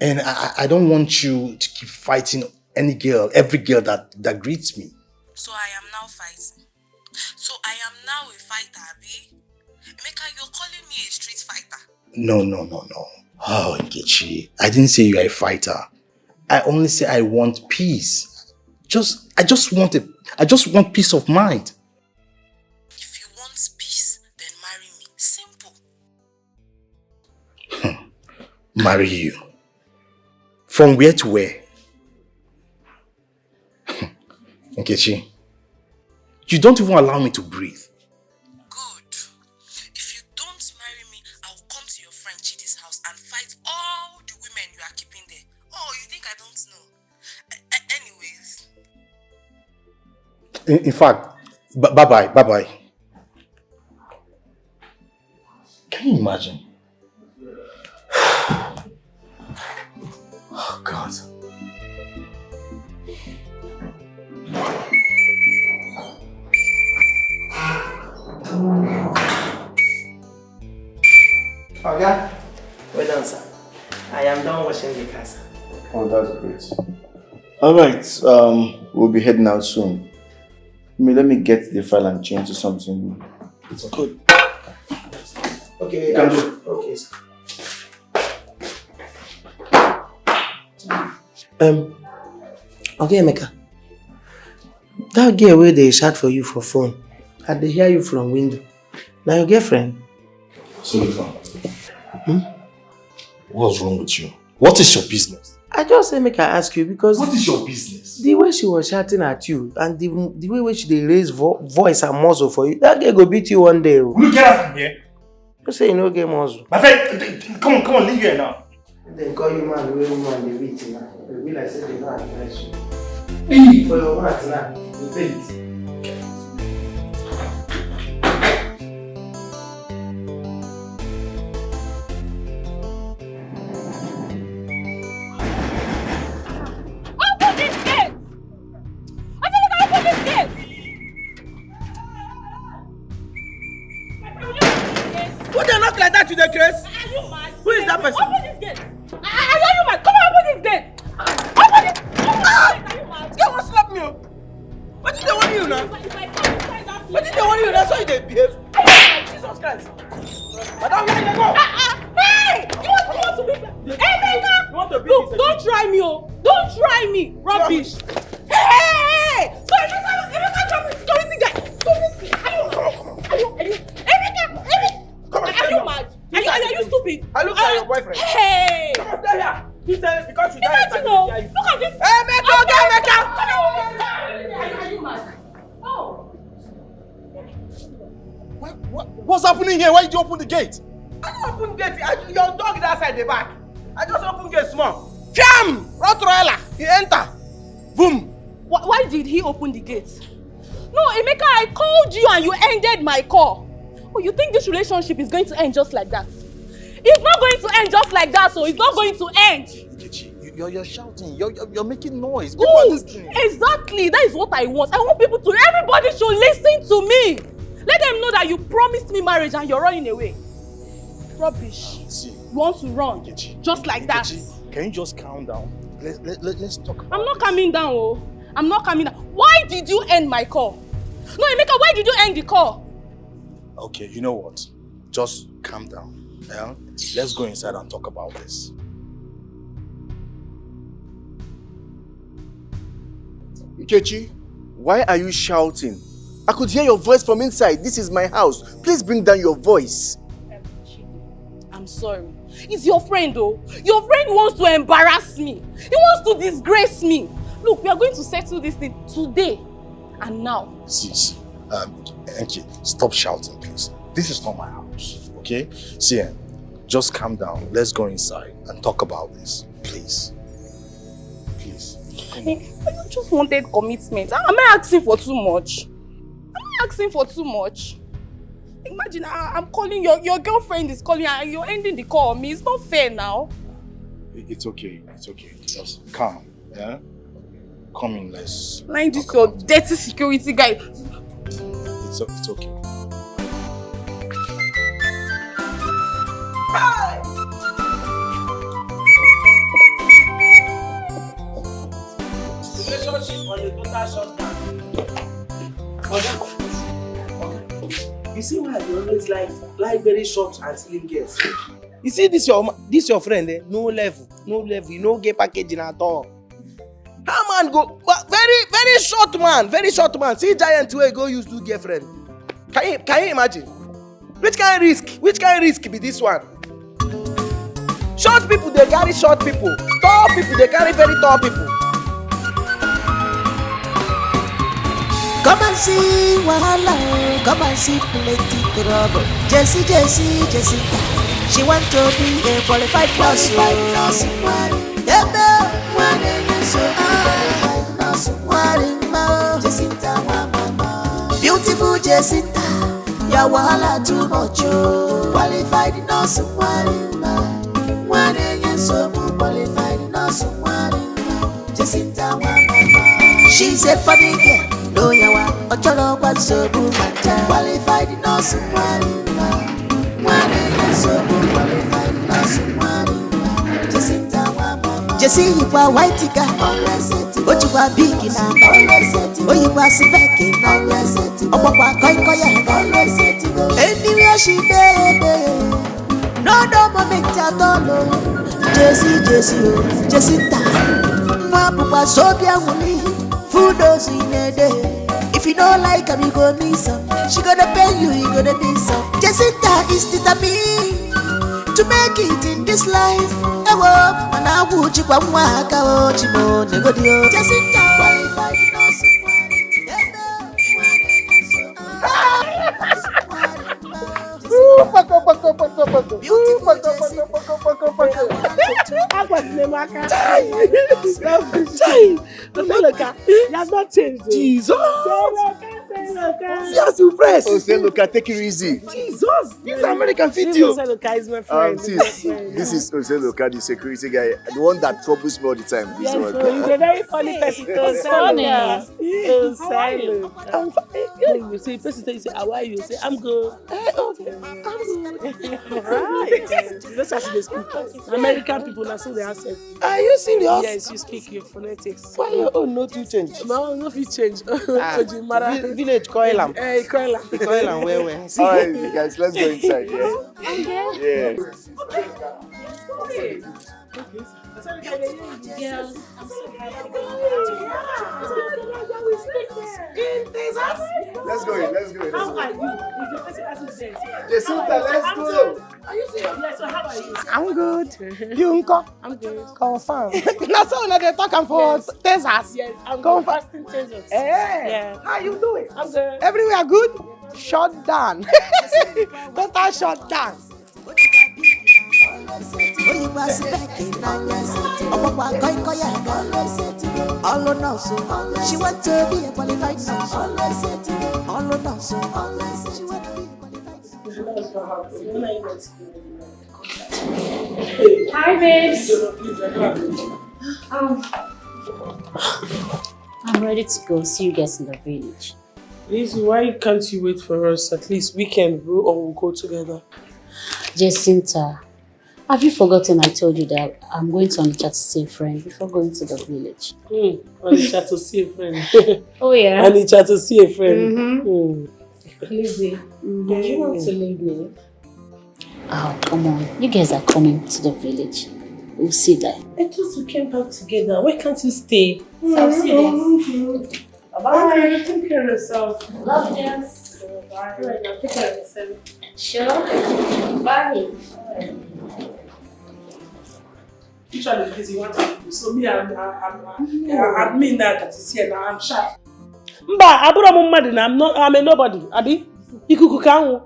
G: And I don't want you to keep fighting any girl, every girl that greets me.
K: So I am now fighting. So I am now a fighter, Abi. Emeka, you're calling me a street fighter.
G: No. Oh, Nkechi, I didn't say you are a fighter. I only say I want peace. I just want peace of mind.
K: If you want peace, then marry me. Simple.
G: Marry you. From where to where? Nkechi, you don't even allow me to breathe.
K: Good. If you don't marry me, I'll come to your friend Chidi's house and fight all the women you are keeping there. Oh, you think I don't know? Anyways.
G: In fact, bye-bye. Can you imagine? Oh, God.
C: Oga, well done, sir. I am done washing the car, sir.
A: Oh, that's great. All right. We'll be heading out soon. Let me get the file and change to something. It's good.
C: Okay,
A: you can do.
C: Okay. Okay, Emeka. That girl where they shout for you for phone, and they hear you from window. Now your girlfriend.
G: Sullivan. What's wrong with you? What is your business?
C: I just say make I ask you because
G: What is your business?
C: the way she was shouting at you and the way she dey raise voice and muzzle for you, that girl go beat you one day.
G: Will you get out from here?
C: You say you no get muzzle.
G: My friend, come on, leave here now.
C: They call you man, the way woman they beat you now. They be like say they don't address you. Hey, for your heart now, you faith.
J: What they knock like that to the grace? Who is that person?
B: Open this gate! Are you mad? Come on, open this gate! Open this!
J: This guy won't slap me. What did they want you now? What did they want you? That's why they behave. Jesus Christ. Madam, where you go?
B: Hey! You want to beat me? Hey, Mega!
J: You want to beat
B: Look,
J: me?
B: don't try me, oh! Don't try me! Rubbish! Hey! So Emeka drop the security guy! Are you mad? Are you stupid?
J: I look like your boyfriend.
B: Hey!
J: Come on, stay here. You say because you
B: Imagine, oh! Look at this!
J: Hey, Meka!
B: Are you mad? Oh!
J: What's happening here? Why did you open the gate? I don't open the gate. Your dog is outside the back. I just open the gate small. Jam! Rottweiler! He enter. Boom!
B: Why did he open the gate? No, Emeka, I called you and you ended my call. Oh, you think this relationship is going to end just like that? It's not going to end just like that, so it's not going to end.
G: You're shouting. You're making noise. People
B: Good.
G: are listening.
B: Exactly. That is what I want. I want people to, everybody should listen to me. Let them know that you promised me marriage and you're running away. Rubbish.
G: See,
B: you want to run. Just like that.
G: Can you just calm down? Let's talk about
B: I'm not calming down, oh. I'm not calming down. Why did you end my call? No, Emeka, why did you end the call?
G: Okay, you know what? Just calm down. Yeah? Let's go inside and talk about this.
A: Ikechi, why are you shouting? I could hear your voice from inside. This is my house. Please bring down your voice.
B: I'm sorry. It's your friend, though. Your friend wants to embarrass me. He wants to disgrace me. Look, we are going to settle this thing today and now.
G: See, Enki, stop shouting, please. This is not my house, okay? See, just calm down. Let's go inside and talk about this, please. Please.
B: I just wanted commitment. Am I asking for too much? Am I asking for too much? Imagine, I'm calling, your girlfriend is calling and you're ending the call on me. It's not fair now.
G: It's okay. Just calm, yeah? Come in, let's...
B: Like this your dirty security guy.
G: It's okay.
J: Relationship on the total shutdown. You see why I always like very short and slim girls.
C: You see this your friend, eh? No level. You no get packaging at all. How man go? Very short man. See giant way go use to girlfriend. Can you imagine? Which kind of risk be this one? Short people they carry short people. Tall people they carry very tall people.
I: Come and see wahala, come and see plenty trouble. Jacinta, she want to be a qualified nurse. Beautiful Jacinta, your wahala too much. Qualified nurse, qualified nurse. Jacinta, she's a funny girl. No yawa, ochoro kwa sobu mata. Qualified nurse, qualified nurse. Jesse yikwa white ga Ojikwa big na Oyikwa spec na Ogbakwa koi ya anywhere she dey no moment at all Jacinta Mwa pukwa sobia muli Food those in a day if you don't like her, you go miss her. She gonna pay you, you gonna miss her. Jacinta is determined to make it in this life. Ewo, mana wuchi kwa mwaka o chimo negodio. Jacinta qualified
D: You have not changed.
J: Jesus! Yes, you fresh.
A: Oseloka, take it easy.
J: Jesus! This American fit you.
D: Oseloka is my friend.
A: This is Oseloka, the security guy, the one that troubles me all the time.
D: Yes, so he's a very funny person. Oseloka. You say, person say, how are you? You say, I'm good. Okay, I'm good. Right. That's how they speak. American people, that's how they answer.
J: Are you serious?
D: Yes, you speak your phonetics.
J: Why your own no to change?
D: My own no fit change.
J: Village Koilam.
D: Koilam.
J: Koilam, where?
A: Alright, guys, let's go inside. Yeah.
E: Girls.
A: Let's go in.
D: How are you? If your person asks you
A: Jacinta, let's go.
D: Are you serious? Yes, so how are you?
J: I'm good. You unko?
D: I'm good.
J: Confirm. Now so now they talking for Texas.
D: Yes, I'm
J: Confirm.
D: fasting Texas.
J: Yeah. How you doing?
D: I'm good.
J: Everywhere good? Shut down. Total shut down.
I: Oyikwa spec na Ogbakwa koi ya all or no so she want to be a qualified nurse all or no so she want to be a qualified nurse.
E: Hi, babes. I'm ready to go. See you guys in the village.
B: Lizzie, why can't you wait for us? At least weekend, we'll go together.
E: Jacinta, have you forgotten I told you that I'm going to Onitsha to see a friend before going to the village?
B: Onitsha to see a friend.
E: Oh yeah?
B: Onitsha to see a friend.
E: Lizzie, do you want to leave me? Oh, come on. You guys are coming to the village. We'll see that.
B: I thought we came back together. Why can't you stay?
E: I'll see you guys.
B: Bye. Take care of yourself.
E: Love you guys.
B: Bye. Right now, take care of yourself.
E: Sure. Bye.
B: Which one is busy? Want to do? So me, I'm mean that is here now. I'm sharp. I'm a nobody. Abi, Ikuku kangu.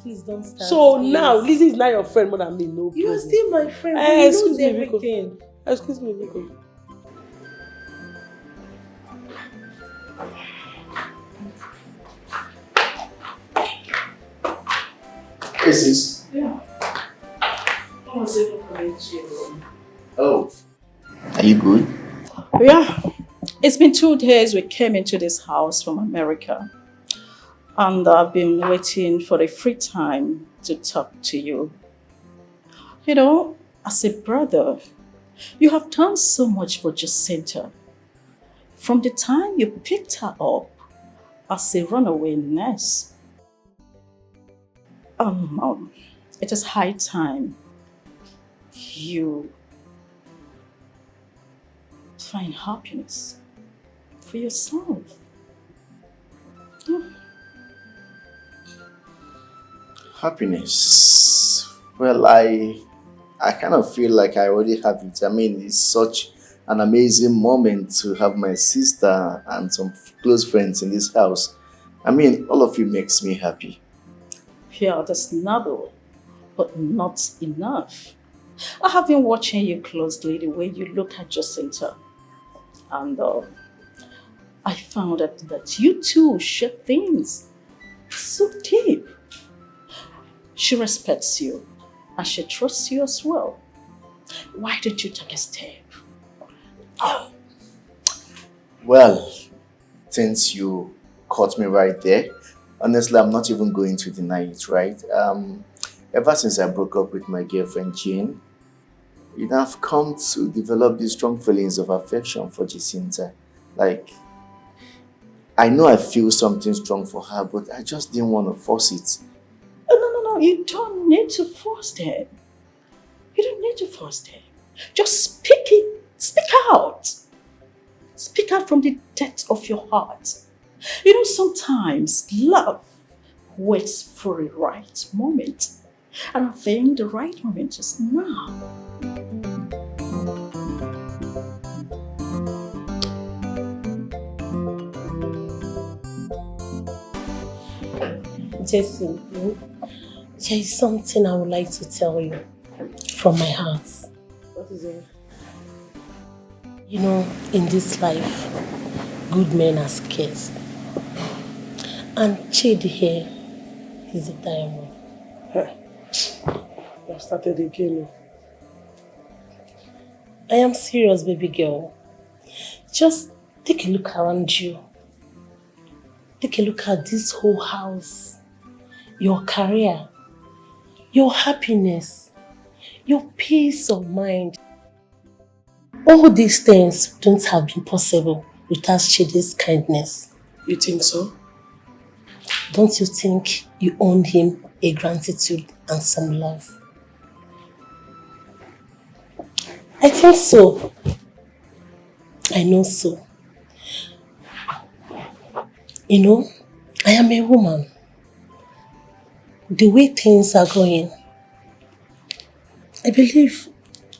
E: Please don't start.
B: So now, Lizzie is not your friend more than me. No.
E: You're still my friend.
B: Excuse me, Biko. Excuse me, Biko.
A: Is this?
B: Yeah.
A: Oh. Are you good?
L: Yeah. It's been 2 days we came into this house from America. And I've been waiting for a free time to talk to you. You know, as a brother, you have done so much for Jacinta. From the time you picked her up as a runaway nurse. It is high time you find happiness for yourself. Yeah.
A: Happiness. Well, I kind of feel like I already have it. I mean, it's such an amazing moment to have my sister and some close friends in this house. I mean, all of you makes me happy.
L: Yeah, that's noble, but not enough. I have been watching you closely the way you look at Jacinta. And I found that you two share things so deep. She respects you and she trusts you as well. Why don't you take a step? Oh.
A: Well, since you caught me right there, honestly, I'm not even going to deny it, right? Ever since I broke up with my girlfriend, Jane, You know, I've come to develop these strong feelings of affection for Jacinta. Like, I know I feel something strong for her, but I just didn't want to force it.
L: No, you don't need to force them. You don't need to force them. Just speak it. Speak out. Speak out from the depth of your heart. You know, sometimes love waits for a right moment. And I think the right moment is now.
B: Jason, there is something I would like to tell you from my heart.
F: What is it?
B: You know, in this life, good men are scarce. And Chidi here is a diamond.
F: You started again.
B: I am serious, baby girl. Just take a look around you. Take a look at this whole house. Your career. Your happiness. Your peace of mind. All these things wouldn't have been possible without Chidi's kindness.
F: You think so?
B: Don't you think you owe him a gratitude and some love? I think so. I know so. You know, I am a woman. The way things are going, I believe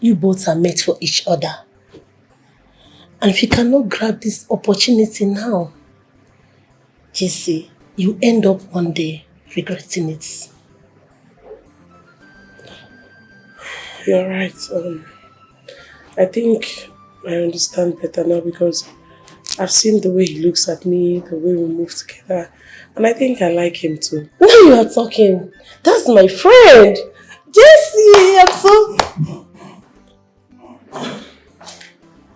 B: you both are meant for each other. And if you cannot grab this opportunity now, you see, you end up one day regretting it.
F: You're right. I think I understand better now because I've seen the way he looks at me, the way we move together, and I think I like him too.
B: Now you are talking. That's my friend. Jesse, I'm so...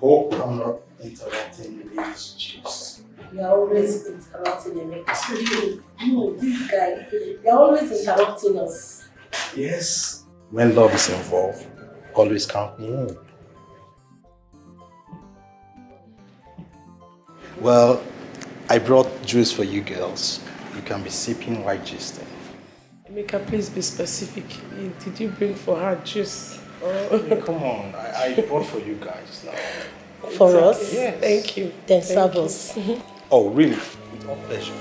G: Hope I'm not interrupting this juice.
B: You're always interrupting me. You, this guy, you're always interrupting us.
G: Yes. When love is involved, always count me in. Well, I brought juice for you girls. You can be sipping while gisting.
F: Emeka, please be specific. Did you bring for her juice?
G: Yeah, come on, I brought for you guys now.
B: For us?
G: Yes.
F: Thank you.
B: Then serve us.
G: Oh, really? With all pleasure.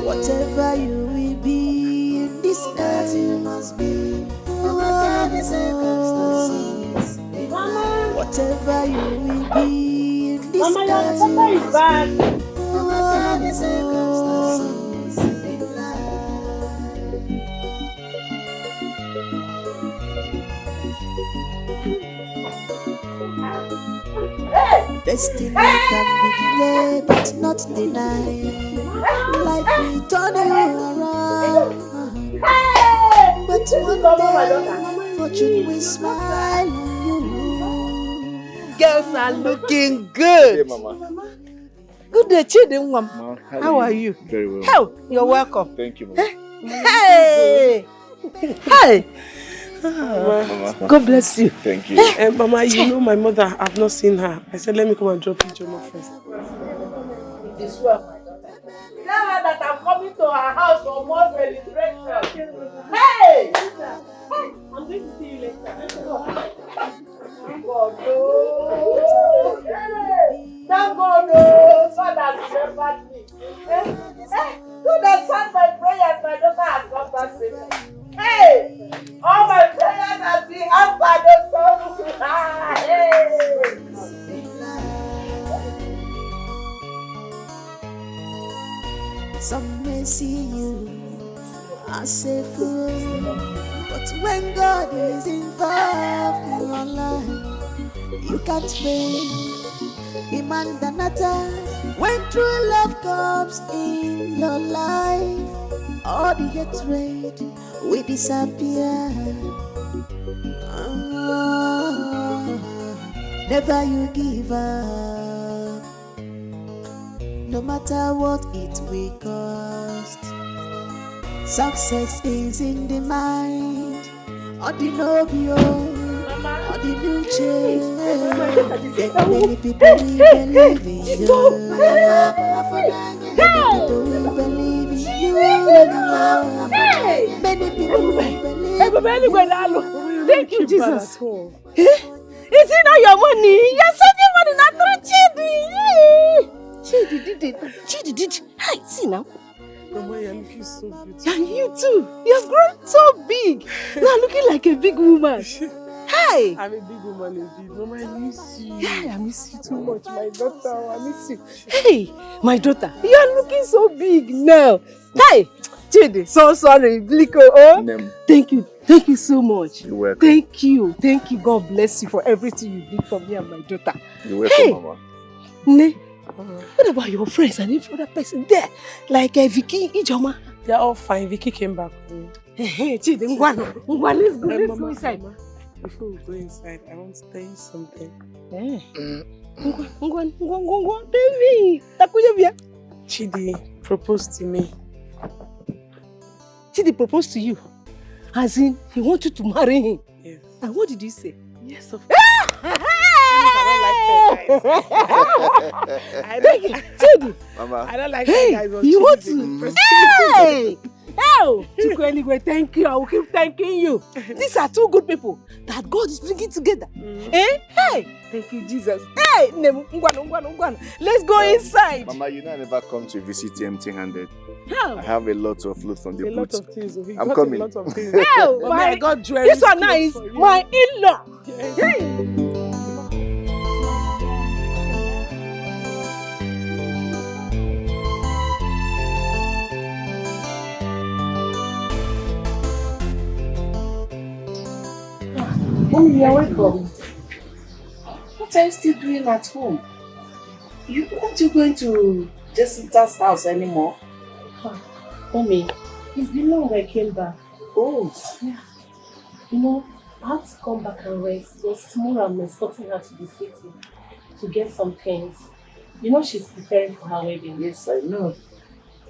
I: Whatever you will be in this earth, you must be. No matter the circumstances. Whatever you will be in this earth, you must be. No matter the circumstances in life. Destiny can be delayed but not denied. Life will turn you around. But one day, fortune will smile on you.
H: Girls are looking good.
A: Hey, Mama.
H: Good day, Chidinwam. How are you?
A: Very well.
H: How? You're welcome.
A: Thank you, Mama.
H: Hey! Hi!
A: Mama.
H: God bless you.
A: Thank you.
F: Mama, you know my mother, I've not seen her. I said, let me come and drop you Joma first.
H: It is well, my daughter. Tell her that I'm coming to her house for more celebration. Hey!
B: Hey, I'm going to see you later.
H: Thank God, no. Thank God, no. God has remembered me. God has heard my prayers. My daughter has come back safely. Hey! All my prayers have been answered. Hey!
I: Some may see you as a fool, but when God is involved in your life, you can't fail. Imandanata, when true love comes in your life, all the hatred will disappear. Never you give up, no matter what it will cost. Success is in the mind, or the nobio, or the new change. Many people will believe in you. Many people will believe in you. Many people will believe in you.
D: Thank you, Jesus. Is it not your money? You're sending money not through Chidi. Chidi did. Hi, see now.
F: Mama, you're looking so beautiful.
D: And you too. You have grown so big. You are looking like a big woman. Hi.
F: I'm a big woman indeed. Mama, I miss you.
D: Yeah, I miss you too much, my daughter. I miss you. Hey, my daughter, you are looking so big now. Hi, Chidi. So sorry, Bliko. Oh, thank you. Thank you so much.
A: You're welcome.
D: Thank you. Thank you. God bless you for everything you did for me and my daughter.
A: You're welcome, Mama.
D: Ne, what about your friends and every other person there? Like Vicky, Ijoma?
F: They're all fine. Vicky came back.
D: Hey, Chidi, let's go inside.
F: Mama, before we go inside, I want to tell you something.
D: Tell me.
F: Chidi proposed to me.
D: Chidi proposed to you? As in, he wants you to marry him?
F: Yes.
D: And what did you say?
F: Yes, of course. I don't like her, guys.
D: Chidi.
A: Mama.
F: I don't like her, guys.
D: You want to? Hey! Oh, Chukwu, thank you. I will keep thanking you. These are two good people that God is bringing together. Eh? Hey! Thank you, Jesus. Hey! Let's go inside.
A: Mama, you know I never come to visit empty-handed.
D: How?
A: I have a lot of loot from the
F: A lot
A: booth.
F: of things.
A: I'm coming.
F: A lot of things.
D: Oh,
F: Mama, I got jewelry.
D: This one now is my in-law.
F: Yes.
D: Hey!
H: Mommy, you're welcome. What are you still doing at home? You aren't you going to Jacinta's house anymore?
B: Mommy, it's been long I came back.
H: Oh,
B: Yeah. You know, I have to come back and rest because tomorrow I'm escorting her to the city to get some things. You know she's preparing for her wedding.
H: yes, I know.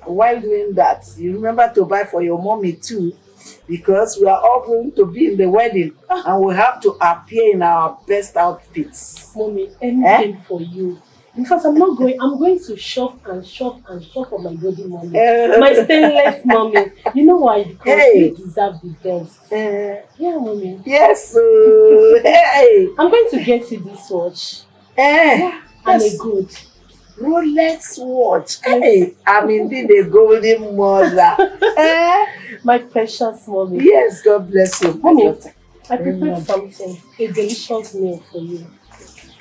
H: While doing that, you remember to buy for your mommy too, because we are all going to be in the wedding and we have to appear in our best outfits.
B: Mommy, anything for you. In fact, I'm going to shop and shop and shop for my golden mommy. My stainless mommy. You know why? Because you deserve the best. Yeah, mommy.
H: Yes. Hey.
B: I'm going to get you this watch.
H: Yeah,
B: and a good
H: Rolex watch. Hey, I'm indeed a golden mother.
B: My precious mommy.
H: Yes, God bless you, my
B: Mommy,
H: daughter.
B: I prepared something, a delicious meal for you.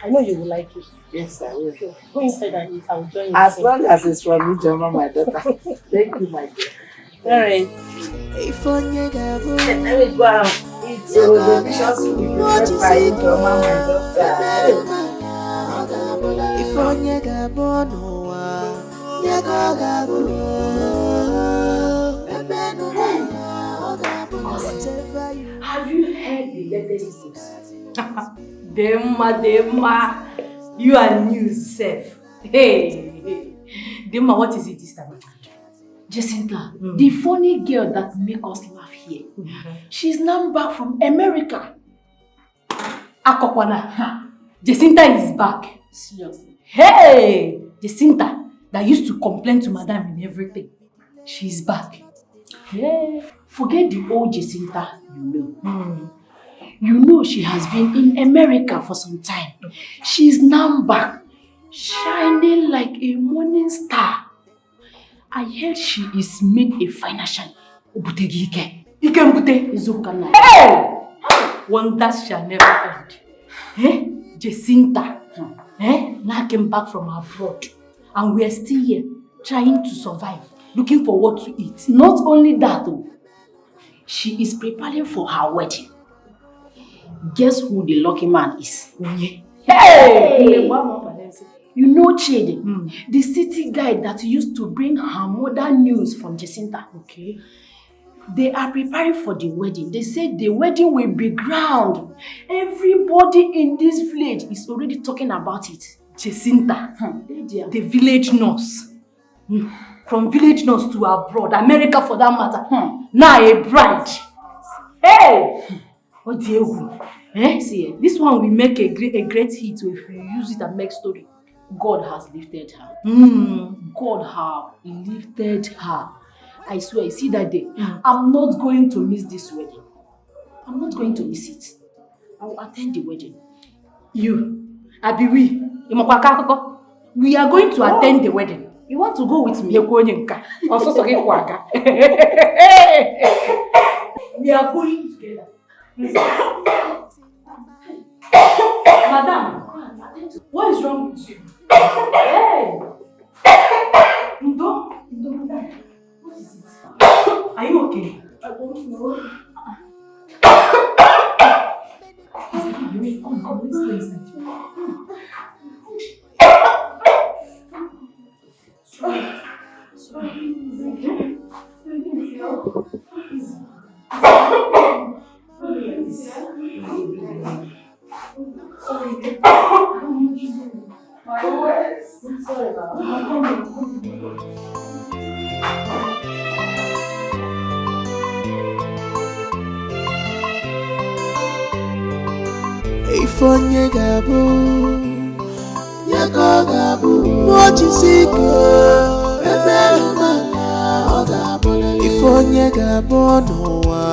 B: I know you will like it.
H: Yes, I will.
B: So go inside and eat. I'll join you.
H: As long as it's from me, Joma, my daughter. Thank you, my dear.
B: Alright.
H: Let me go out. It's so delicious food prepared by you, Joma, my daughter.
E: Have you heard the latest news? Dema, you are new self. Hey, Dema, what is it this time? Jacinta, the funny girl that make us laugh here. She's now back from America. Akokwana, Jacinta is back. Seriously. Hey, Jacinta, that used to complain to Madam in everything. She's back. Yeah. Forget the old Jacinta, you know. You know she has been in America for some time. She's now back, shining like a morning star. I heard she is made a financial. Hey! Wonders shall never end. Eh? Jacinta, now came back from abroad. And we are still here, trying to survive, looking for what to eat. Not only that though, she is preparing for her wedding. Guess who the lucky man is? Hey! You know Chidi, the city guy that used to bring her mother news from Jacinta. Okay. They are preparing for the wedding. They said the wedding will be grand. Everybody in this village is already talking about it. Jacinta, the village nurse. From village nurse to abroad, America for that matter. Now a bride. Hey! What do you see, this one will make a great hit if you use it and make story. God has lifted her. God has lifted her. I swear, I see that day. I'm not going to miss this wedding. I'm not going to miss it. I will attend the wedding. You, Abiwi, we are going to attend the wedding. You want to go with me? We are going together. Madam, what is wrong with you? Hey! Ndo, madam. What is it? Are you okay? I don't know. Come, let's go inside. Sorry.
I: Ifonye gabu, yako gabu, mochi siko, ebelu mala, ogabole. Ifonye gabu noa,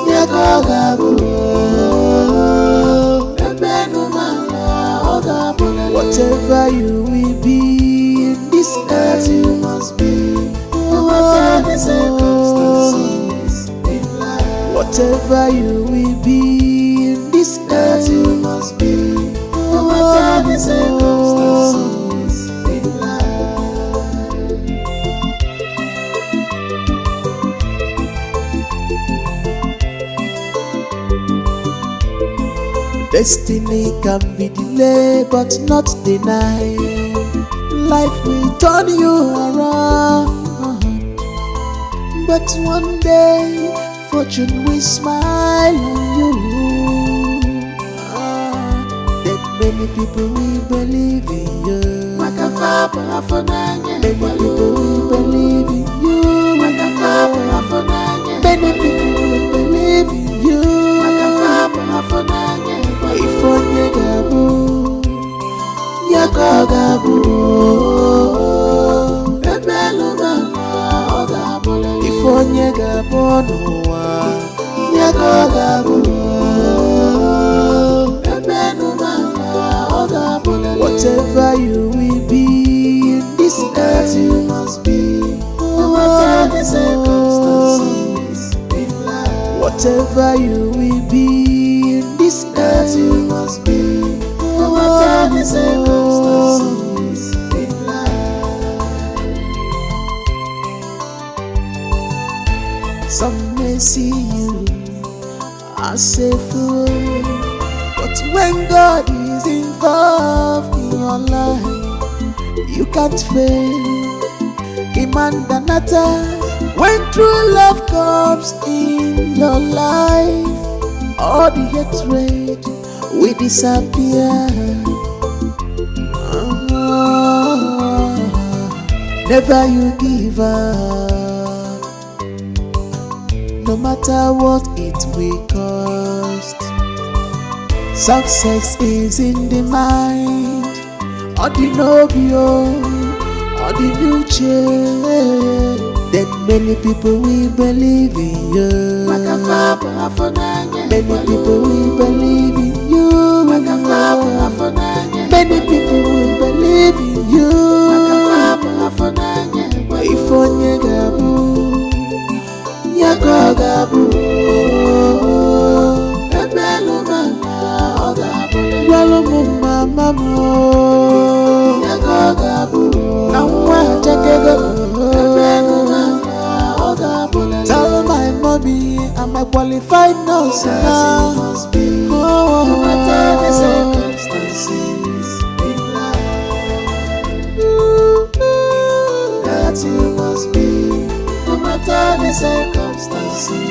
I: yako gabu, ebelu mala, ogabole. Whatever you will be in this earth, you must be. No matter the circumstances in life. Whatever you will be. This earth you must be, no matter the circumstances in life. Destiny can be delayed but not denied. Life will turn you around, but one day fortune will smile on you. Many people will believe in you. Many people will believe in you. Many people will believe in you. Ifonye gabu, yako gabu, ebelu mama ogabole. Ifonye gabu noa, yako gabu, ebelu mama. Whatever you will be in this earth, you must be. No matter the circumstances in life. Whatever you will be in this earth, you must be. No matter the circumstances in life. Some may see you as a fool, but when God is involved in your life, you can't fail. Imandanata, when true love comes in your life, all the hatred will disappear. Never you give up, no matter what it will cost. Success is in the mind, or the nobio, or the future. Then many people will believe in you. Many people will believe in you. Many people will believe in you. Ifonye gabu, yako gabu, ebelu mama ogabole. Walo mama mo, yako gabu, nawa chakego, ebelu mama ogabole. Tell my mommy I'm a qualified nurse now. No matter the circumstances in life, that you must be. No matter the circumstances. see.